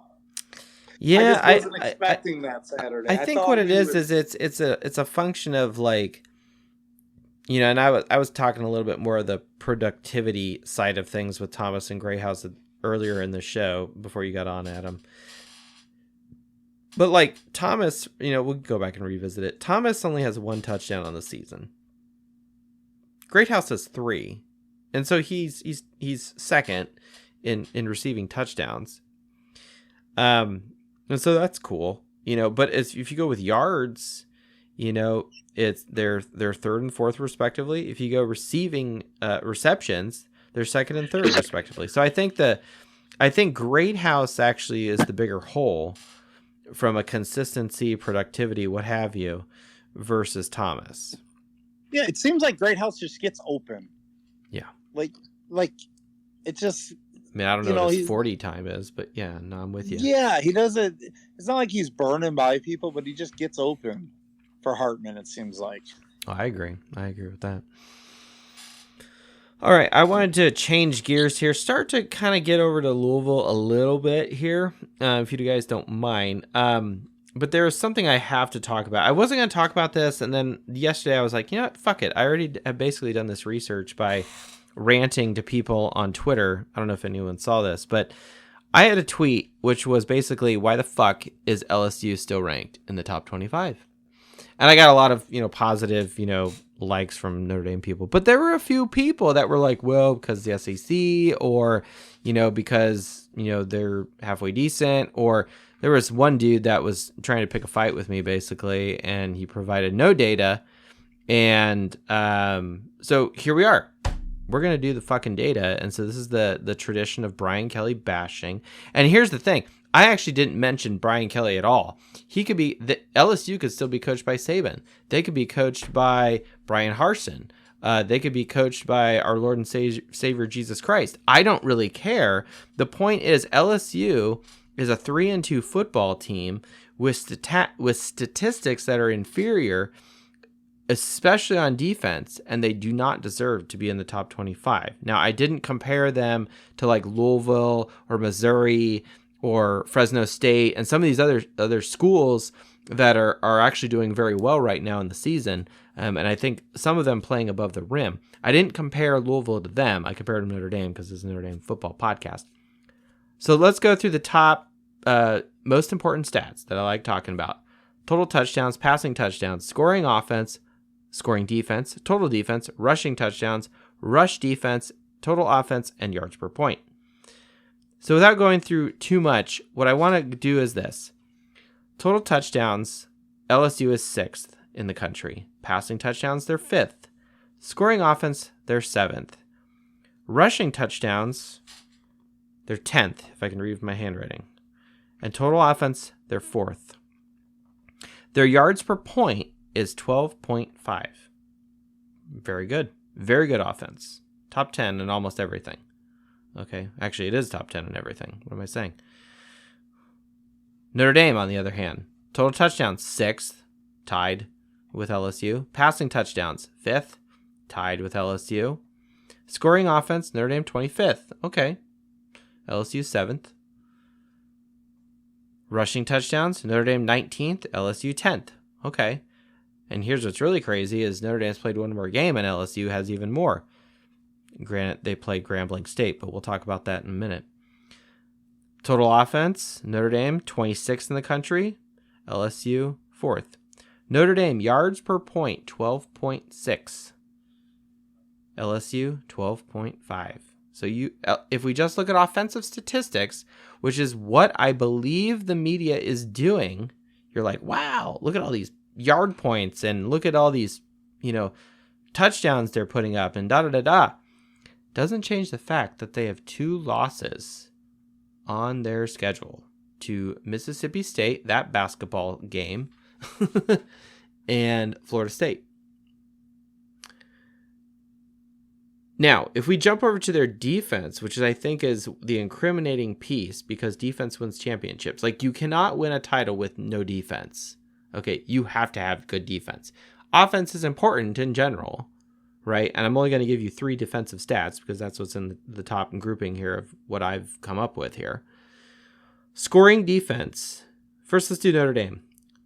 Yeah, I just wasn't expecting that Saturday. I think what it is it's a function of like, you know, and I was talking a little bit more of the productivity side of things with Thomas and Greyhouse earlier in the show before you got on, Adam. But like Thomas, you know, we'll go back and revisit it. Thomas only has 1 touchdown on the season. Greathouse has 3, and so he's second in receiving touchdowns. And so that's cool, you know. But if you go with yards, you know, it's they're third and fourth respectively. If you go receiving receptions, they're second and third respectively. So I think Greathouse actually is the bigger whole from a consistency, productivity, what have you, versus Thomas. Yeah, it seems like Great House just gets open. Yeah. Like it just. I mean, I don't know what his 40 time is, but yeah, no, I'm with you. Yeah, he doesn't. It's not like he's burning by people, but he just gets open for Hartman, it seems like. Oh, I agree with that. All right, I wanted to change gears here, start to kind of get over to Louisville a little bit here, if you guys don't mind. But there's something I have to talk about. I wasn't going to talk about this, and then yesterday I was like, you know what, fuck it. I already have basically done this research by ranting to people on Twitter. I don't know if anyone saw this, but I had a tweet which was basically, why the fuck is LSU still ranked in the top 25? And I got a lot of, you know, positive, you know, likes from Notre Dame people. But there were a few people that were like, well, because the SEC, or, you know, because, you know, they're halfway decent, or there was one dude that was trying to pick a fight with me basically, and he provided no data. And so here we are. We're going to do the fucking data. And so this is the tradition of Brian Kelly bashing. And here's the thing. I actually didn't mention Brian Kelly at all. LSU could still be coached by Saban. They could be coached by Brian Harsin. They could be coached by our Lord and Savior Jesus Christ. I don't really care. The point is LSU is a 3-2 football team with statistics that are inferior, especially on defense, and they do not deserve to be in the top 25. Now, I didn't compare them to like Louisville or Missouri or Fresno State and some of these other schools that are actually doing very well right now in the season, and I think some of them playing above the rim. I didn't compare Louisville to them. I compared them to Notre Dame because it's a Notre Dame football podcast. So let's go through the top most important stats that I like talking about. Total touchdowns, passing touchdowns, scoring offense, scoring defense, total defense, rushing touchdowns, rush defense, total offense, and yards per point. So without going through too much, what I want to do is this. Total touchdowns, LSU is 6th in the country. Passing touchdowns, they're 5th. Scoring offense, they're 7th. Rushing touchdowns, they're 10th, if I can read my handwriting. And total offense, they're 4th. Their yards per point is 12.5. Very good. Very good offense. Top 10 in almost everything. Okay, actually it is top 10 in everything. What am I saying? Notre Dame, on the other hand, total touchdowns, 6th, tied with LSU. Passing touchdowns, 5th, tied with LSU. Scoring offense, Notre Dame 25th. Okay. LSU 7th. Rushing touchdowns, Notre Dame 19th, LSU 10th. Okay. And here's what's really crazy is Notre Dame's played one more game and LSU has even more. Granted, they played Grambling State, but we'll talk about that in a minute. Total offense, Notre Dame 26th in the country, LSU 4th. Notre Dame yards per point 12.6. LSU 12.5. So if we just look at offensive statistics, which is what I believe the media is doing, you're like, wow, look at all these yard points and look at all these, touchdowns they're putting up and da-da-da-da. Doesn't change the fact that they have 2 losses on their schedule to Mississippi State, that basketball game, and Florida State. Now, if we jump over to their defense, which I think is the incriminating piece, because defense wins championships. Like, you cannot win a title with no defense. Okay, you have to have good defense. Offense is important in general, right? And I'm only going to give you 3 defensive stats because that's what's in the top grouping here of what I've come up with here. Scoring defense. First, let's do Notre Dame.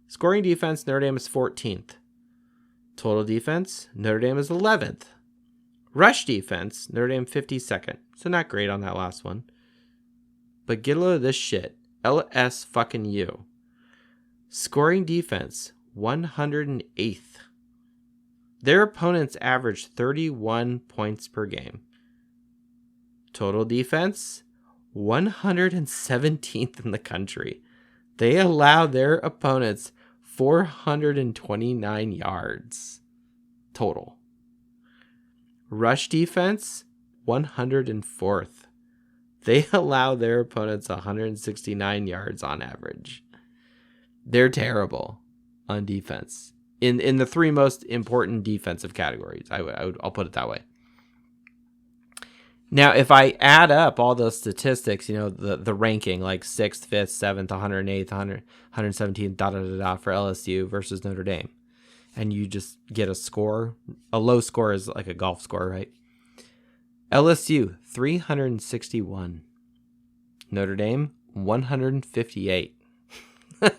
Scoring defense, Notre Dame is 14th. Total defense, Notre Dame is 11th. Rush defense, Notre Dame 52nd. So not great on that last one. But get a load of this shit. LS fucking U. Scoring defense, 108th. Their opponents average 31 points per game. Total defense, 117th in the country. They allow their opponents 429 yards total. Rush defense, 104th. They allow their opponents 169 yards on average. They're terrible on defense in the 3 most important defensive categories. I'll put it that way. Now, if I add up all those statistics, the ranking, like 6th, 5th, 7th, 108th, 117th, da-da-da-da for LSU versus Notre Dame, and you just get a score, a low score is like a golf score, right? LSU, 361. Notre Dame, 158. It's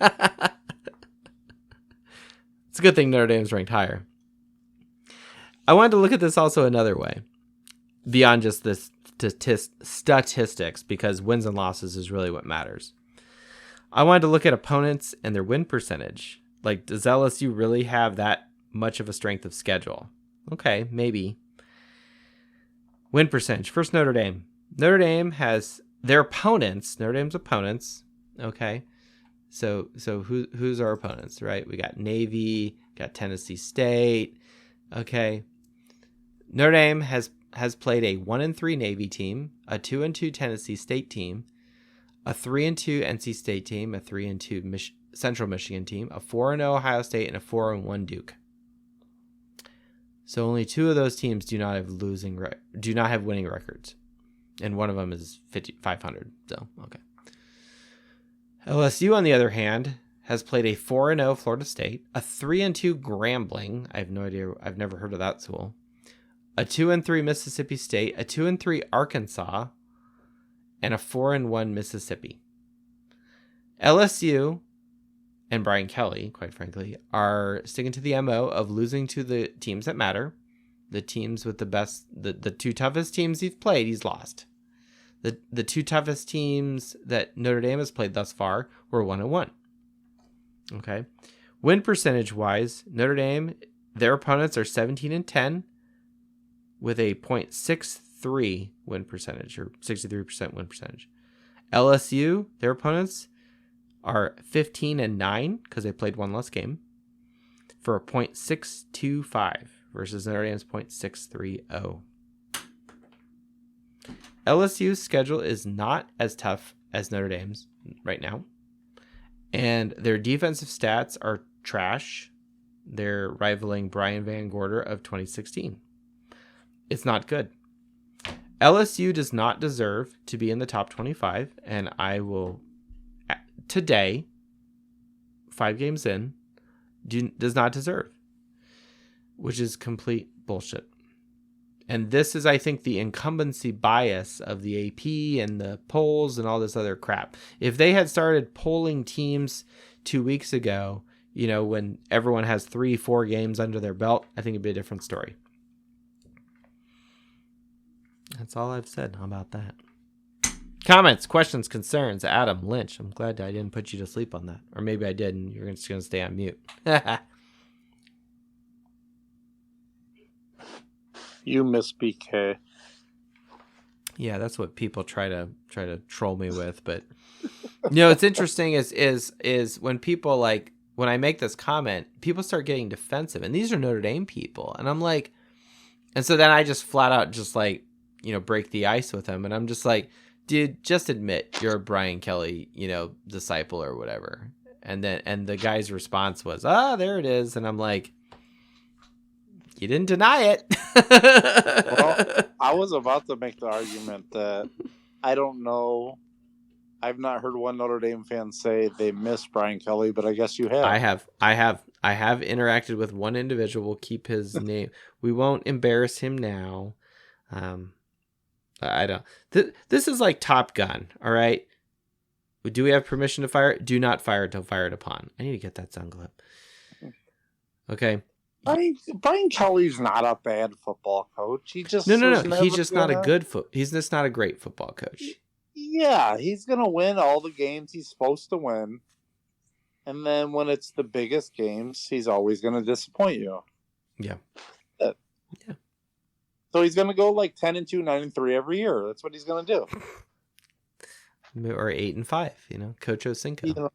a good thing Notre Dame's ranked higher. I wanted to look at this also another way, beyond just this statistics, because wins and losses is really what matters. I wanted to look at opponents and their win percentage. Like, does LSU really have that much of a strength of schedule? Okay, maybe. Win percentage. First, Notre Dame. Notre Dame has their opponents, Notre Dame's opponents, okay? So who's our opponents, right? We got Navy, got Tennessee State, okay? Notre Dame has played a 1-3 Navy team, a 2-2 Tennessee State team, a 3-2 NC State team, a 3-2 Central Michigan team, a 4-0 Ohio State, and a 4-1 Duke. So only 2 of those teams do not have winning records, and one of them is 500. So okay. LSU, on the other hand, has played a 4-0 Florida State, a 3-2 Grambling. I have no idea. I've never heard of that school. A 2-3 Mississippi State, a 2-3 Arkansas, and a 4-1 Mississippi. LSU and Brian Kelly, quite frankly, are sticking to the MO of losing to the teams that matter. The teams with the best, the 2 toughest teams he's played, he's lost. The 2 toughest teams that Notre Dame has played thus far were 1-1. Okay. Win percentage wise, Notre Dame, their opponents are 17-10 with a .63 win percentage, or 63% win percentage. LSU, their opponents are 15-9 because they played 1 less game for a .625 versus Notre Dame's .630. LSU's schedule is not as tough as Notre Dame's right now, and their defensive stats are trash. They're rivaling Brian Van Gorder of 2016. It's not good. LSU does not deserve to be in the top 25, and I will today, 5 games in, does not deserve, which is complete bullshit. And this is, I think, the incumbency bias of the AP and the polls and all this other crap. If they had started polling teams 2 weeks ago, when everyone has 3-4 games under their belt, I think it'd be a different story. That's all I've said about that. Comments, questions, concerns. Adam Lynch. I'm glad I didn't put you to sleep on that. Or maybe I did, and you're just going to stay on mute. You miss BK. Yeah, that's what people try to troll me with. But it's interesting is when people when I make this comment, people start getting defensive, and these are Notre Dame people, and I'm like, and so then I just flat out just break the ice with them, and I'm just like, dude, just admit you're a Brian Kelly, disciple or whatever. And the guy's response was, there it is, and I'm like, you didn't deny it. Well, I was about to make the argument that I don't know. I've not heard one Notre Dame fan say they miss Brian Kelly, but I guess you have. I have interacted with one individual. We'll keep his name. We won't embarrass him now. I don't. This is like Top Gun. All right. Do we have permission to fire? Do not fire until fired upon. I need to get that sound clip. Okay. Brian Kelly's not a bad football coach. He just no. He's just not a good He's just not a great football coach. Yeah, he's gonna win all the games he's supposed to win, and then when it's the biggest games, he's always gonna disappoint you. Yeah. Yeah. So he's gonna go 10-2, 9-3 every year. That's what he's gonna do. Or 8-5. Coach Osinko.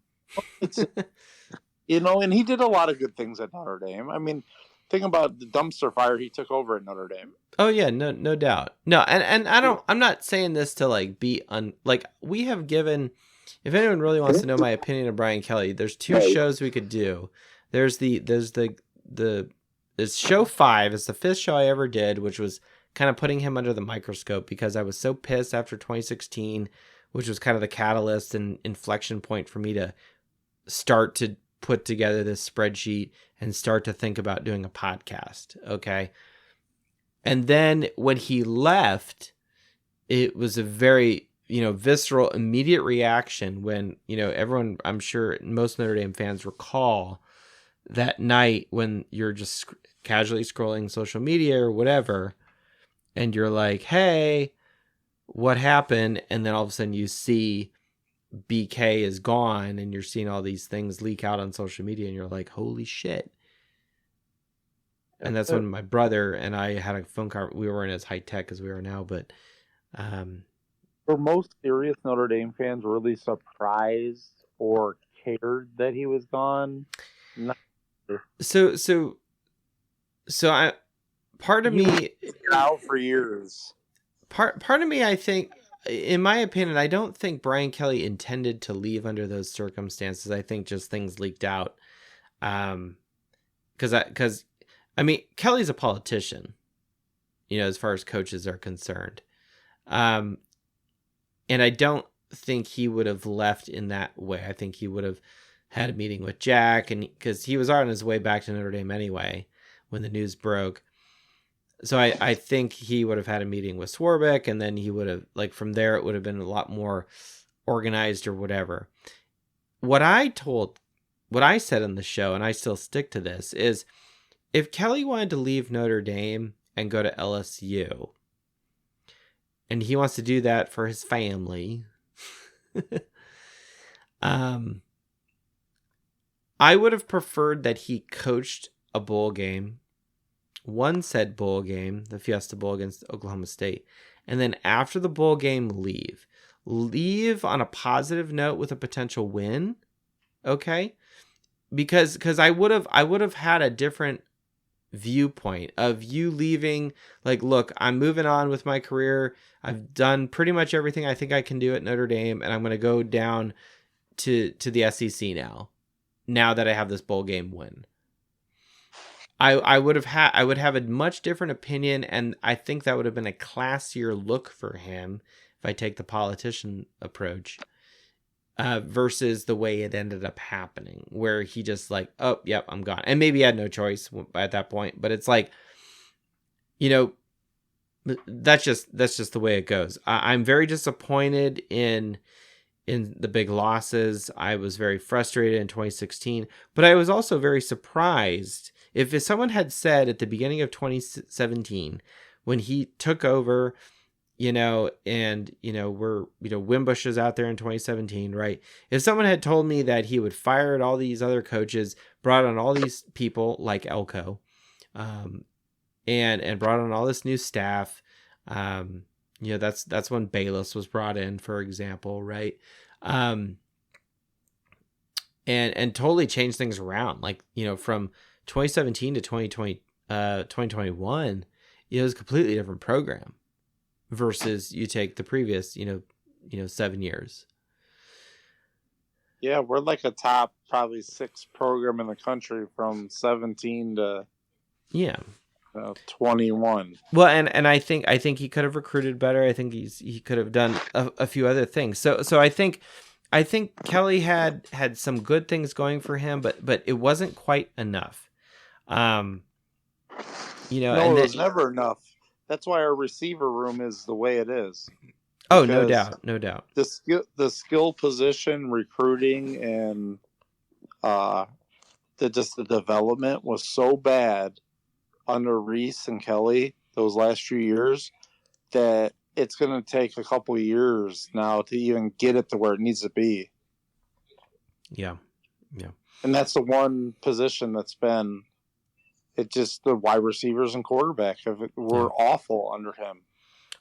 And he did a lot of good things at Notre Dame. I mean, think about the dumpster fire he took over at Notre Dame. Oh yeah, no doubt. No, and I'm not saying this to be we have given. If anyone really wants to know my opinion of Brian Kelly, there's 2 shows we could do. There's show 5. It's the 5th show I ever did, which was kind of putting him under the microscope because I was so pissed after 2016, which was kind of the catalyst and inflection point for me to start to put together this spreadsheet and start to think about doing a podcast. Okay. And then when he left, it was a very, visceral, immediate reaction when, everyone, I'm sure most Notre Dame fans recall that night when you're just casually scrolling social media or whatever, and you're like, hey, what happened? And then all of a sudden you see BK is gone, and you're seeing all these things leak out on social media, and you're like, holy shit. And that's when my brother and I had a phone call. We weren't as high tech as we are now, but were most serious Notre Dame fans really surprised or cared that he was gone? Not so I part of me out for years. Part of me, I think, in my opinion, I don't think Brian Kelly intended to leave under those circumstances. I think just things leaked out. Because Kelly's a politician, as far as coaches are concerned. And I don't think he would have left in that way. I think he would have had a meeting with Jack, and because he was on his way back to Notre Dame anyway when the news broke. So I think he would have had a meeting with Swarbrick, and then he would have, from there, it would have been a lot more organized or whatever. What I said in the show, and I still stick to this, is if Kelly wanted to leave Notre Dame and go to LSU, and he wants to do that for his family, I would have preferred that he coached a bowl game, one said bowl game, the Fiesta Bowl against Oklahoma State, and then after the bowl game, leave on a positive note with a potential win. Okay. Because I would have had a different viewpoint of you leaving, look, I'm moving on with my career. I've done pretty much everything I think I can do at Notre Dame, and I'm going to go down to the SEC now that I have this bowl game win. I would have a much different opinion, and I think that would have been a classier look for him if I take the politician approach, versus the way it ended up happening, where he just oh, yep, I'm gone. And maybe he had no choice at that point, but it's that's just the way it goes. I'm very disappointed in the big losses. I was very frustrated in 2016, but I was also very surprised. If someone had said at the beginning of 2017, when he took over, and we're Wimbush is out there in 2017, right? If someone had told me that he would fire all these other coaches, brought on all these people like Elko, and brought on all this new staff, that's when Bayless was brought in, for example, right? And totally changed things around, like from 2017 to 2021, it was a completely different program versus you take the previous 7 years. Yeah, we're like a top probably 6 program in the country from 17 to 21. Well, and I think he could have recruited better. I think he could have done a few other things. So I think Kelly had some good things going for him, but it wasn't quite enough. No, it was never enough. That's why our receiver room is the way it is. Oh, no doubt. The skill position, recruiting, and the development was so bad under Reese and Kelly those last few years that it's going to take a couple of years now to even get it to where it needs to be. Yeah. And that's the one position that's been. It just the wide receivers and quarterback were awful under him.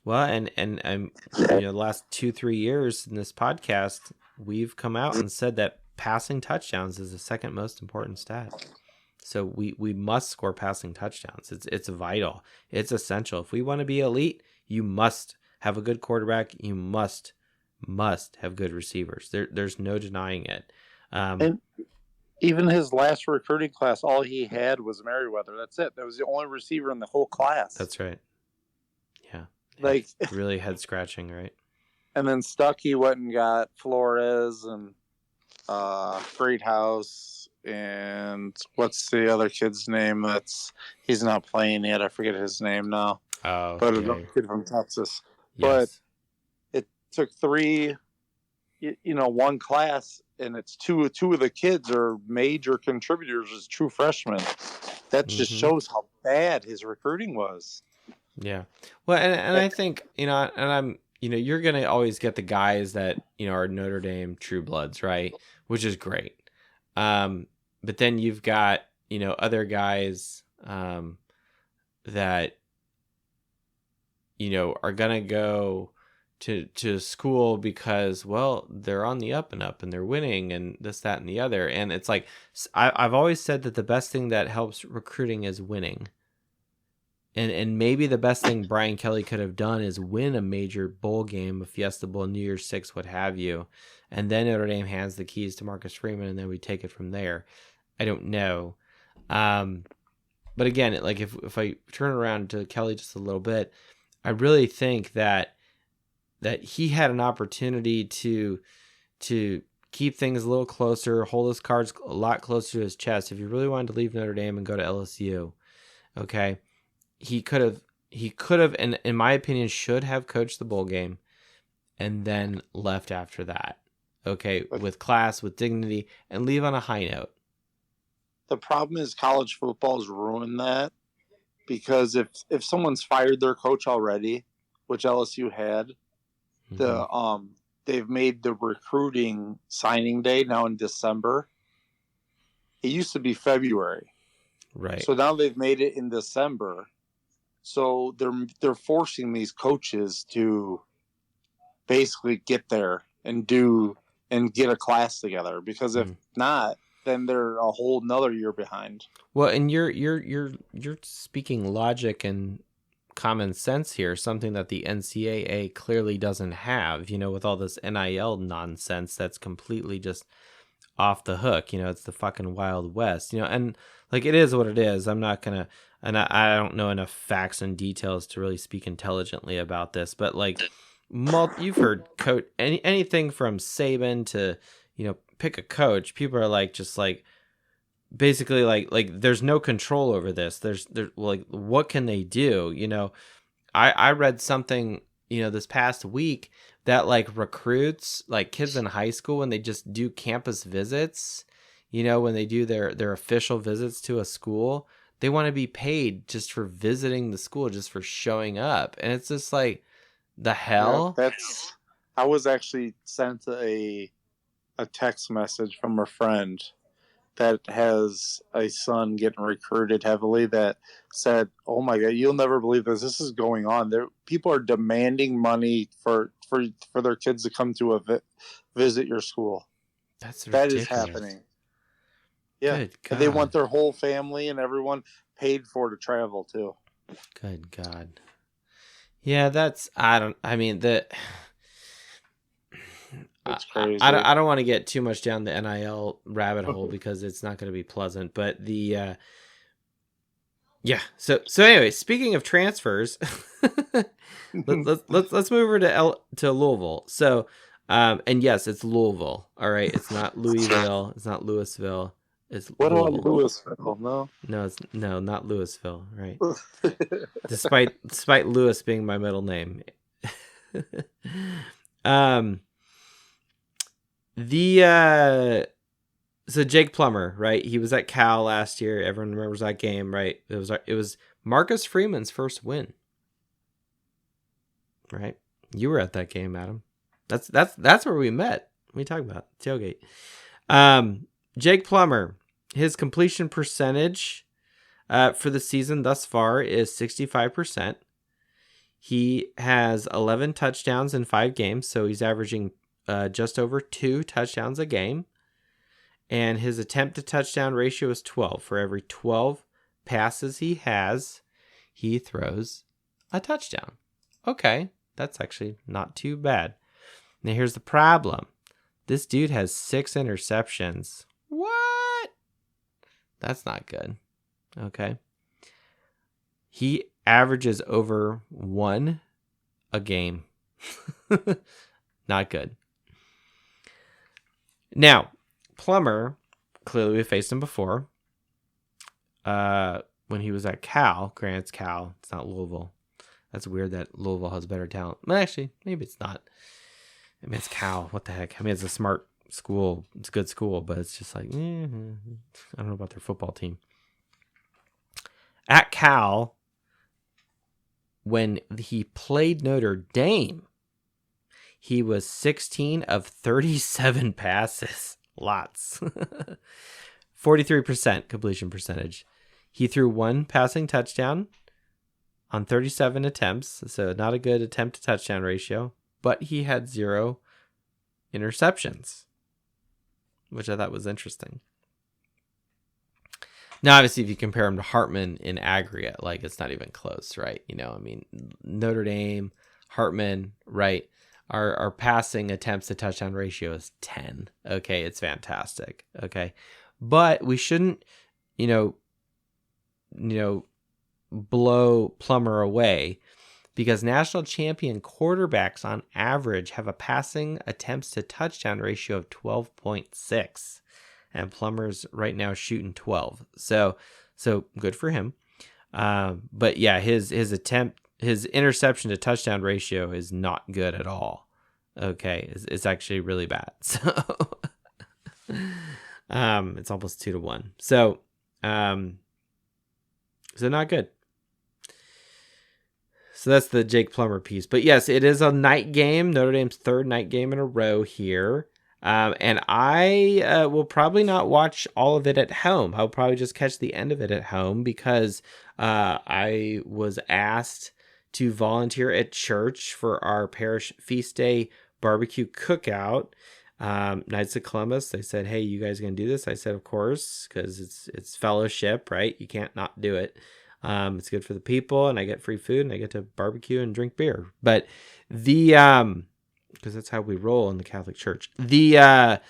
Well, and the last 2-3 years in this podcast, we've come out and said that passing touchdowns is the second most important stat. So we must score passing touchdowns. It's vital. It's essential. If we want to be elite, you must have a good quarterback. You must have good receivers. There's no denying it. And even his last recruiting class, all he had was Merriweather. That's it. That was the only receiver in the whole class. That's right. Yeah. Like really head scratching, right? And then Stuckey went and got Flores and Greathouse and what's the other kid's name? He's not playing yet. I forget his name now. Oh, but another kid from Texas. Yes. But it took 3, one class. And it's two of the kids are major contributors as true freshmen. That just shows how bad his recruiting was. Yeah. Well, and I think, and I'm, you're going to always get the guys that, are Notre Dame true bloods, right? Which is great. But then you've got, other guys that, are going to go to school because, well, they're on the up and up and they're winning and this, that, and the other. And it's like, I've always said that the best thing that helps recruiting is winning. And maybe the best thing Brian Kelly could have done is win a major bowl game, a Fiesta Bowl, New Year's Six, what have you. And then Notre Dame hands the keys to Marcus Freeman and then we take it from there. I don't know. But again, like if I turn around to Kelly just a little bit, I really think that he had an opportunity to keep things a little closer, hold his cards a lot closer to his chest. If he really wanted to leave Notre Dame and go to LSU, okay, he could have, and in my opinion, should have coached the bowl game and then left after that, okay, with class, with dignity, and leave on a high note. The problem is college football's ruined that because if someone's fired their coach already, which LSU had, they've made the recruiting signing day now in December. It used to be February, right? So now they've made it in December. So they're forcing these coaches to basically get there and get a class together because if not, then they're a whole nother year behind. Well, and you're speaking logic and common sense here, something that the NCAA clearly doesn't have, with all this NIL nonsense that's completely just off the hook. It's the fucking Wild West, and like it is what it is. I'm not gonna, and I don't know enough facts and details to really speak intelligently about this, but like you've heard anything from Saban to, pick a coach. People are like, just like, basically like there's no control over this. There's like, what can they do? I read something, this past week that like recruits, like kids in high school, when they just do campus visits, when they do their official visits to a school, they want to be paid just for visiting the school, just for showing up. And it's just like, the hell? Yeah, I was actually sent a text message from a friend that has a son getting recruited heavily that said, "Oh my God, you'll never believe this. This is going on. People are demanding money for their kids to come to visit your school." That's That ridiculous. is happening. Yeah, Good God. and they want their whole family and everyone paid for to travel too. Good God. Yeah, it's crazy. I don't want to get too much down the NIL rabbit hole because it's not going to be pleasant. But So anyway, speaking of transfers, let's move over to Louisville. So, and yes, it's Louisville. All right, it's not Louisville. It's not Louisville. It's What Louisville. about Louisville? No, not Louisville. Right. Despite Lewis being my middle name. So Jake Plummer, right? He was at Cal last year. Everyone remembers that game, right? It was Marcus Freeman's first win. Right? You were at that game, Adam. That's where we met. What are you talking about? Tailgate. Jake Plummer, his completion percentage for the season thus far is 65%. He has 11 touchdowns in 5 games, so he's averaging just over 2 touchdowns a game. And his attempt to touchdown ratio is 12. For every 12 passes he has, he throws a touchdown. Okay, that's actually not too bad. Now here's the problem. This dude has 6 interceptions. What? That's not good. Okay. He averages over 1 a game. Not good. Now, Plummer, clearly we faced him before. When he was at Cal. Granted, it's Cal. It's not Louisville. That's weird that Louisville has better talent. Well, actually, maybe it's not. I mean, it's Cal. What the heck? I mean, it's a smart school. It's a good school, but it's just like, I don't know about their football team. At Cal, when he played Notre Dame, he was 16 of 37 passes. Lots. 43% completion percentage. He threw 1 passing touchdown on 37 attempts, so not a good attempt to touchdown ratio, but he had 0 interceptions, which I thought was interesting. Now, obviously, if you compare him to Hartman in aggregate, like, it's not even close, right? I mean, Notre Dame, Hartman, right? Our passing attempts to touchdown ratio is 10. Okay, it's fantastic. Okay, but we shouldn't, blow Plummer away, because national champion quarterbacks on average have a passing attempts to touchdown ratio of 12.6, and Plummer's right now shooting 12. So good for him. But yeah, his interception to touchdown ratio is not good at all. Okay, it's actually really bad. So it's almost 2-1. So not good. So that's the Jake Plummer piece. But yes, it is a night game. Notre Dame's 3rd night game in a row here. And I will probably not watch all of it at home. I'll probably just catch the end of it at home, because I was asked to volunteer at church for our parish feast day barbecue cookout. Knights of Columbus, they said, "Hey, you guys gonna do this?" I said, "Of course," because it's fellowship, right? You can't not do it. It's good for the people, and I get free food, and I get to barbecue and drink beer. But because that's how we roll in the Catholic Church. The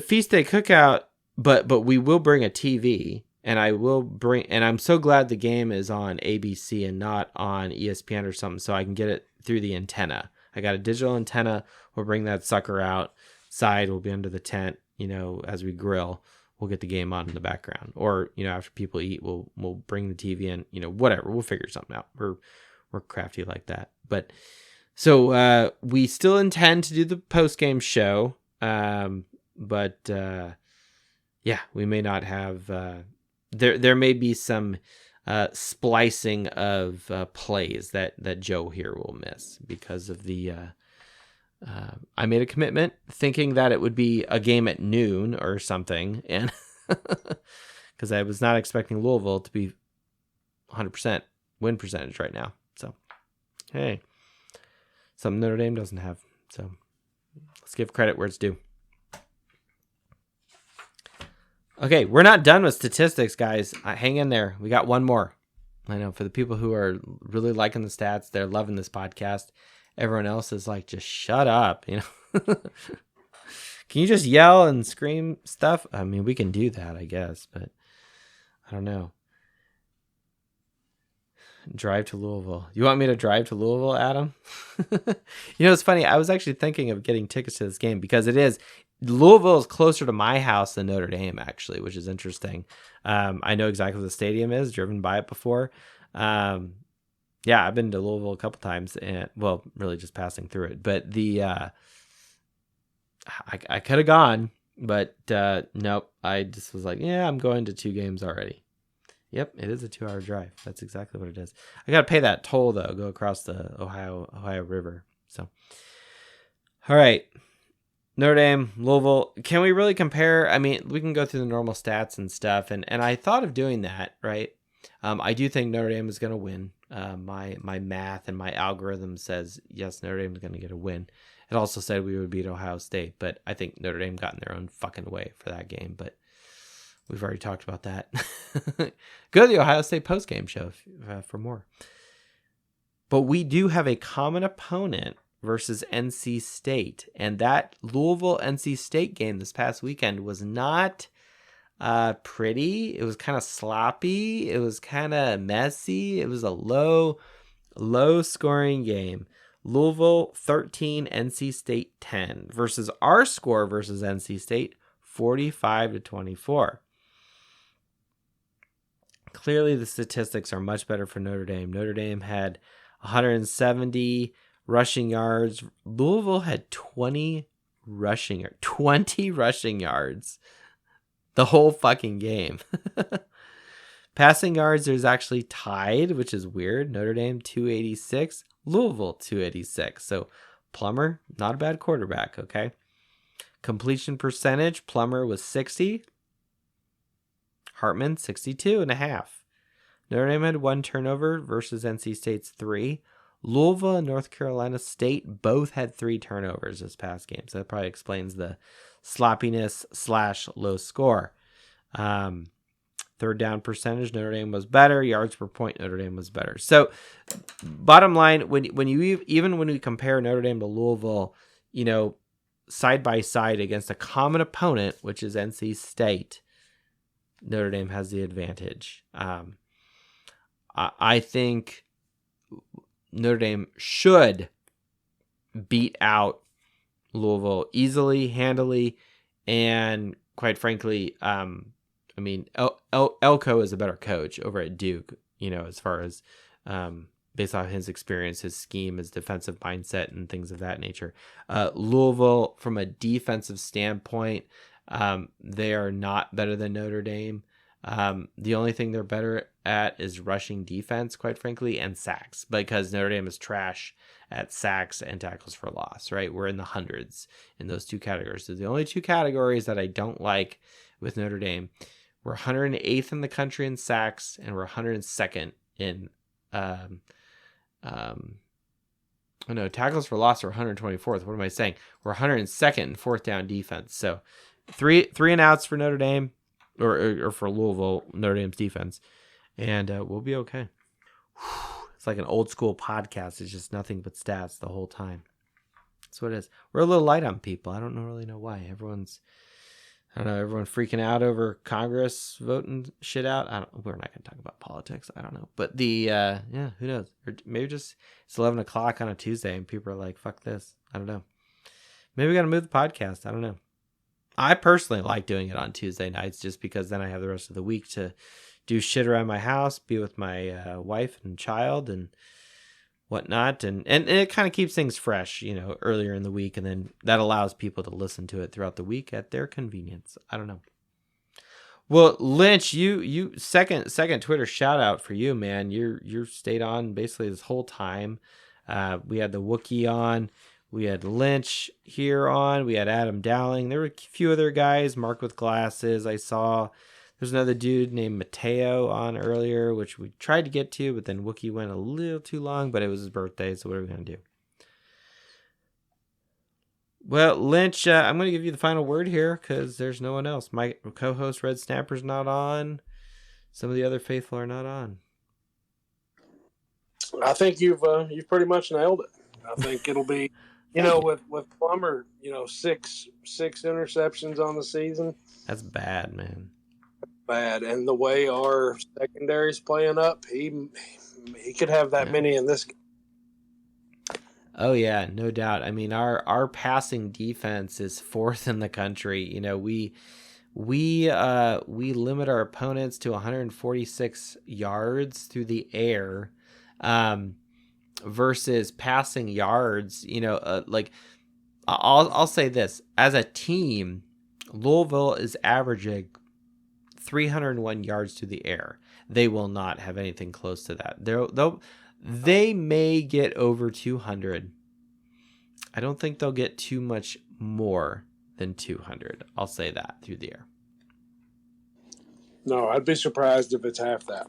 feast day cookout, but we will bring a TV, and I'm so glad the game is on ABC and not on ESPN or something, so I can get it through the antenna. I got a digital antenna. We'll bring that sucker outside. We'll be under the tent, as we grill. We'll get the game on in the background, or after people eat, we'll bring the TV in. Whatever. We'll figure something out. We're We're crafty like that. But so we still intend to do the post-game show. But yeah, we may not have there may be some splicing of plays that Joe here will miss because of the I made a commitment thinking that it would be a game at noon or something, and because I was not expecting Louisville to be 100% win percentage right now. So hey, something Notre Dame doesn't have. So let's give credit where it's due. Okay, we're not done with statistics, guys. Hang in there. We got one more. I know for the people who are really liking the stats, they're loving this podcast. Everyone else is like, just shut up, you know. Can you just yell and scream stuff? I mean, we can do that, I guess, but I don't know. Drive to Louisville. You want me to drive to Louisville, Adam? You know, it's funny. I was actually thinking of getting tickets to this game because Louisville is closer to my house than Notre Dame, actually, which is interesting. I know exactly what the stadium is, driven by it before. Yeah, I've been to Louisville a couple times, and well, really just passing through it. But I could have gone, but nope. I just was like, yeah, I'm going to 2 games already. Yep, it is a 2-hour drive. That's exactly what it is. I got to pay that toll, though, go across the Ohio River. So, all right. Notre Dame, Louisville. Can we really compare? I mean, we can go through the normal stats and stuff, and I thought of doing that, right? I do think Notre Dame is going to win. My math and my algorithm says, yes, Notre Dame is going to get a win. It also said we would beat Ohio State, but I think Notre Dame got in their own fucking way for that game, but we've already talked about that. Go to the Ohio State postgame show for more. But we do have a common opponent versus NC State. And that Louisville-NC State game this past weekend was not pretty. It was kind of sloppy. It was kind of messy. It was a low-scoring game. Louisville 13, NC State 10 versus our score versus NC State 45-24. Clearly, the statistics are much better for Notre Dame. Notre Dame had 170 rushing yards. Louisville had 20 rushing yards the whole fucking game. Passing yards, there's actually tied, which is weird. Notre Dame 286, Louisville 286. So Plummer, not a bad quarterback, okay? Completion percentage, Plummer was 60. Hartman, 62.5. Notre Dame had 1 turnover versus NC State's 3. Louisville and North Carolina State both had 3 turnovers this past game. So that probably explains the sloppiness / low score. Third down percentage, Notre Dame was better. Yards per point, Notre Dame was better. So bottom line, when we compare Notre Dame to Louisville, you know, side by side against a common opponent, which is NC State, Notre Dame has the advantage. I think Notre Dame should beat out Louisville easily, handily, and quite frankly, I mean, Elko is a better coach over at Duke, you know, as far as based on his experience, his scheme, his defensive mindset, and things of that nature. Louisville, from a defensive standpoint, they are not better than Notre Dame. The only thing they're better at is rushing defense, quite frankly, and sacks, because Notre Dame is trash at sacks and tackles for loss, right? We're in the hundreds in those 2 categories. So the only 2 categories that I don't like with Notre Dame, we're 108th in the country in sacks, and we're 102nd in tackles for loss are 124th. What am I saying? We're 102nd in 4th down defense. So three and outs for Notre Dame, or for Louisville, Notre Dame's defense, and we'll be okay. It's like an old school podcast. It's just nothing but stats the whole time. That's what it is. We're a little light on people. I don't really know why. Everyone freaking out over Congress voting shit out. We're not going to talk about politics. I don't know. But who knows? Or maybe just it's 11 o'clock on a Tuesday and people are like, fuck this. I don't know. Maybe we got to move the podcast. I don't know. I personally like doing it on Tuesday nights just because then I have the rest of the week to do shit around my house, be with my wife and child, and whatnot, and it kind of keeps things fresh, earlier in the week, and then that allows people to listen to it throughout the week at their convenience. I don't know. Well, Lynch, you second Twitter shout out for you, man. You stayed on basically this whole time. We had the Wookiee on, we had Lynch here on, we had Adam Dowling. There were a few other guys, Mark with glasses. I saw there's another dude named Mateo on earlier, which we tried to get to, but then Wookiee went a little too long. But it was his birthday, so what are we gonna do? Well, Lynch, I'm going to give you the final word here because there's no one else. My co-host Red Snapper's not on. Some of the other faithful are not on. I think you've pretty much nailed it. I think it'll be, with Plummer, 6 interceptions on the season. That's bad, man. Bad, and the way our secondary's playing up, he could have that many in this game. Oh yeah, no doubt. I mean, our passing defense is fourth in the country. We limit our opponents to 146 yards through the air, versus passing yards. Like I'll say this: as a team, Louisville is averaging 301 yards through the air. They will not have anything close to that. They may get over 200. I don't think they'll get too much more than 200. I'll say that through the air. No, I'd be surprised if it's half that.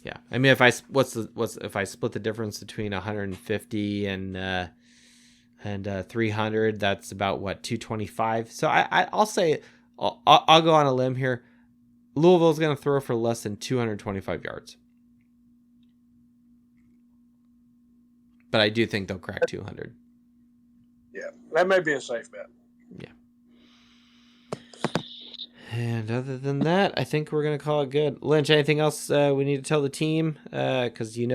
Yeah. I mean, if I split the difference between 150 and 300, that's about what, 225. So I'll say I'll go on a limb here. Louisville's going to throw for less than 225 yards. But I do think they'll crack 200. Yeah, that may be a safe bet. Yeah. And other than that, I think we're gonna call it good. Lynch, anything else we need to tell the team? Because they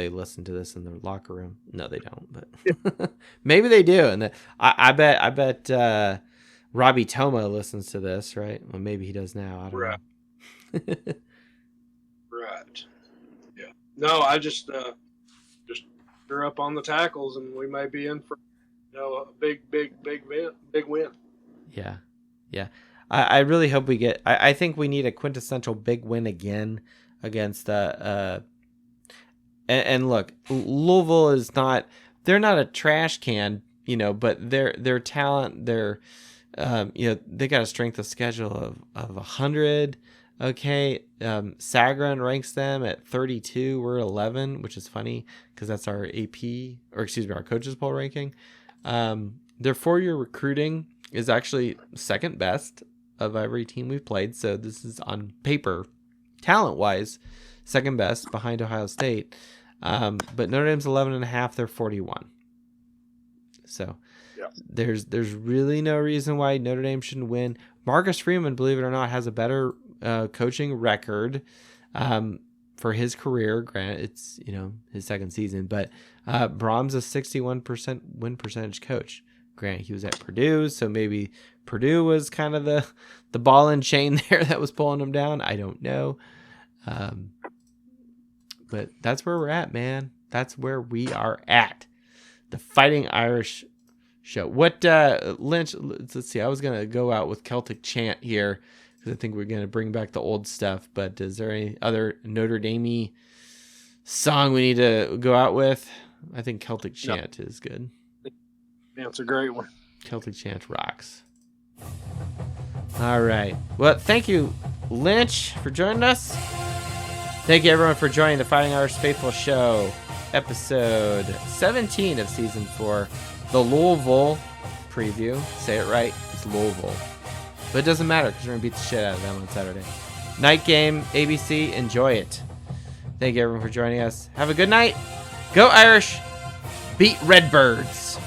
listen to this in their locker room. No, they don't, but maybe they do. And I bet Robbie Toma listens to this, right? Well, maybe he does now. I don't know. Right. Yeah. No, I just you're up on the tackles, and we may be in for a big win. Yeah. I really hope we get. I think we need a quintessential big win again against and look, Louisville is not. They're not a trash can, but their talent, they got a strength of schedule of 100. Okay, Sagarin ranks them at 32. We're 11, which is funny because that's our our coaches poll ranking. Their 4-year recruiting is actually second best of every team we've played. So this is on paper, talent-wise, second best behind Ohio State. But Notre Dame's 11.5. They're 41. So there's really no reason why Notre Dame shouldn't win. Marcus Freeman, believe it or not, has a better coaching record for his career. Granted, it's his second season, but Brahms a 61% win percentage coach. Granted, he was at Purdue, so maybe Purdue was kind of the ball and chain there that was pulling him down. I don't know, but that's where we're at, man. That's where we are at. The Fighting Irish show. What Lynch? Let's see. I was gonna go out with Celtic Chant here because I think we're gonna bring back the old stuff. But is there any other Notre Dame song we need to go out with? I think Celtic Chant is good. Yeah, it's a great one. Celtic Chant rocks. All right. Well, thank you, Lynch, for joining us. Thank you, everyone, for joining the Fighting Irish Faithful Show, episode 17 of season 4. The Louisville preview. Say it right. It's Louisville. But it doesn't matter because we're going to beat the shit out of them on Saturday. Night game, ABC. Enjoy it. Thank you, everyone, for joining us. Have a good night. Go Irish. Beat Redbirds.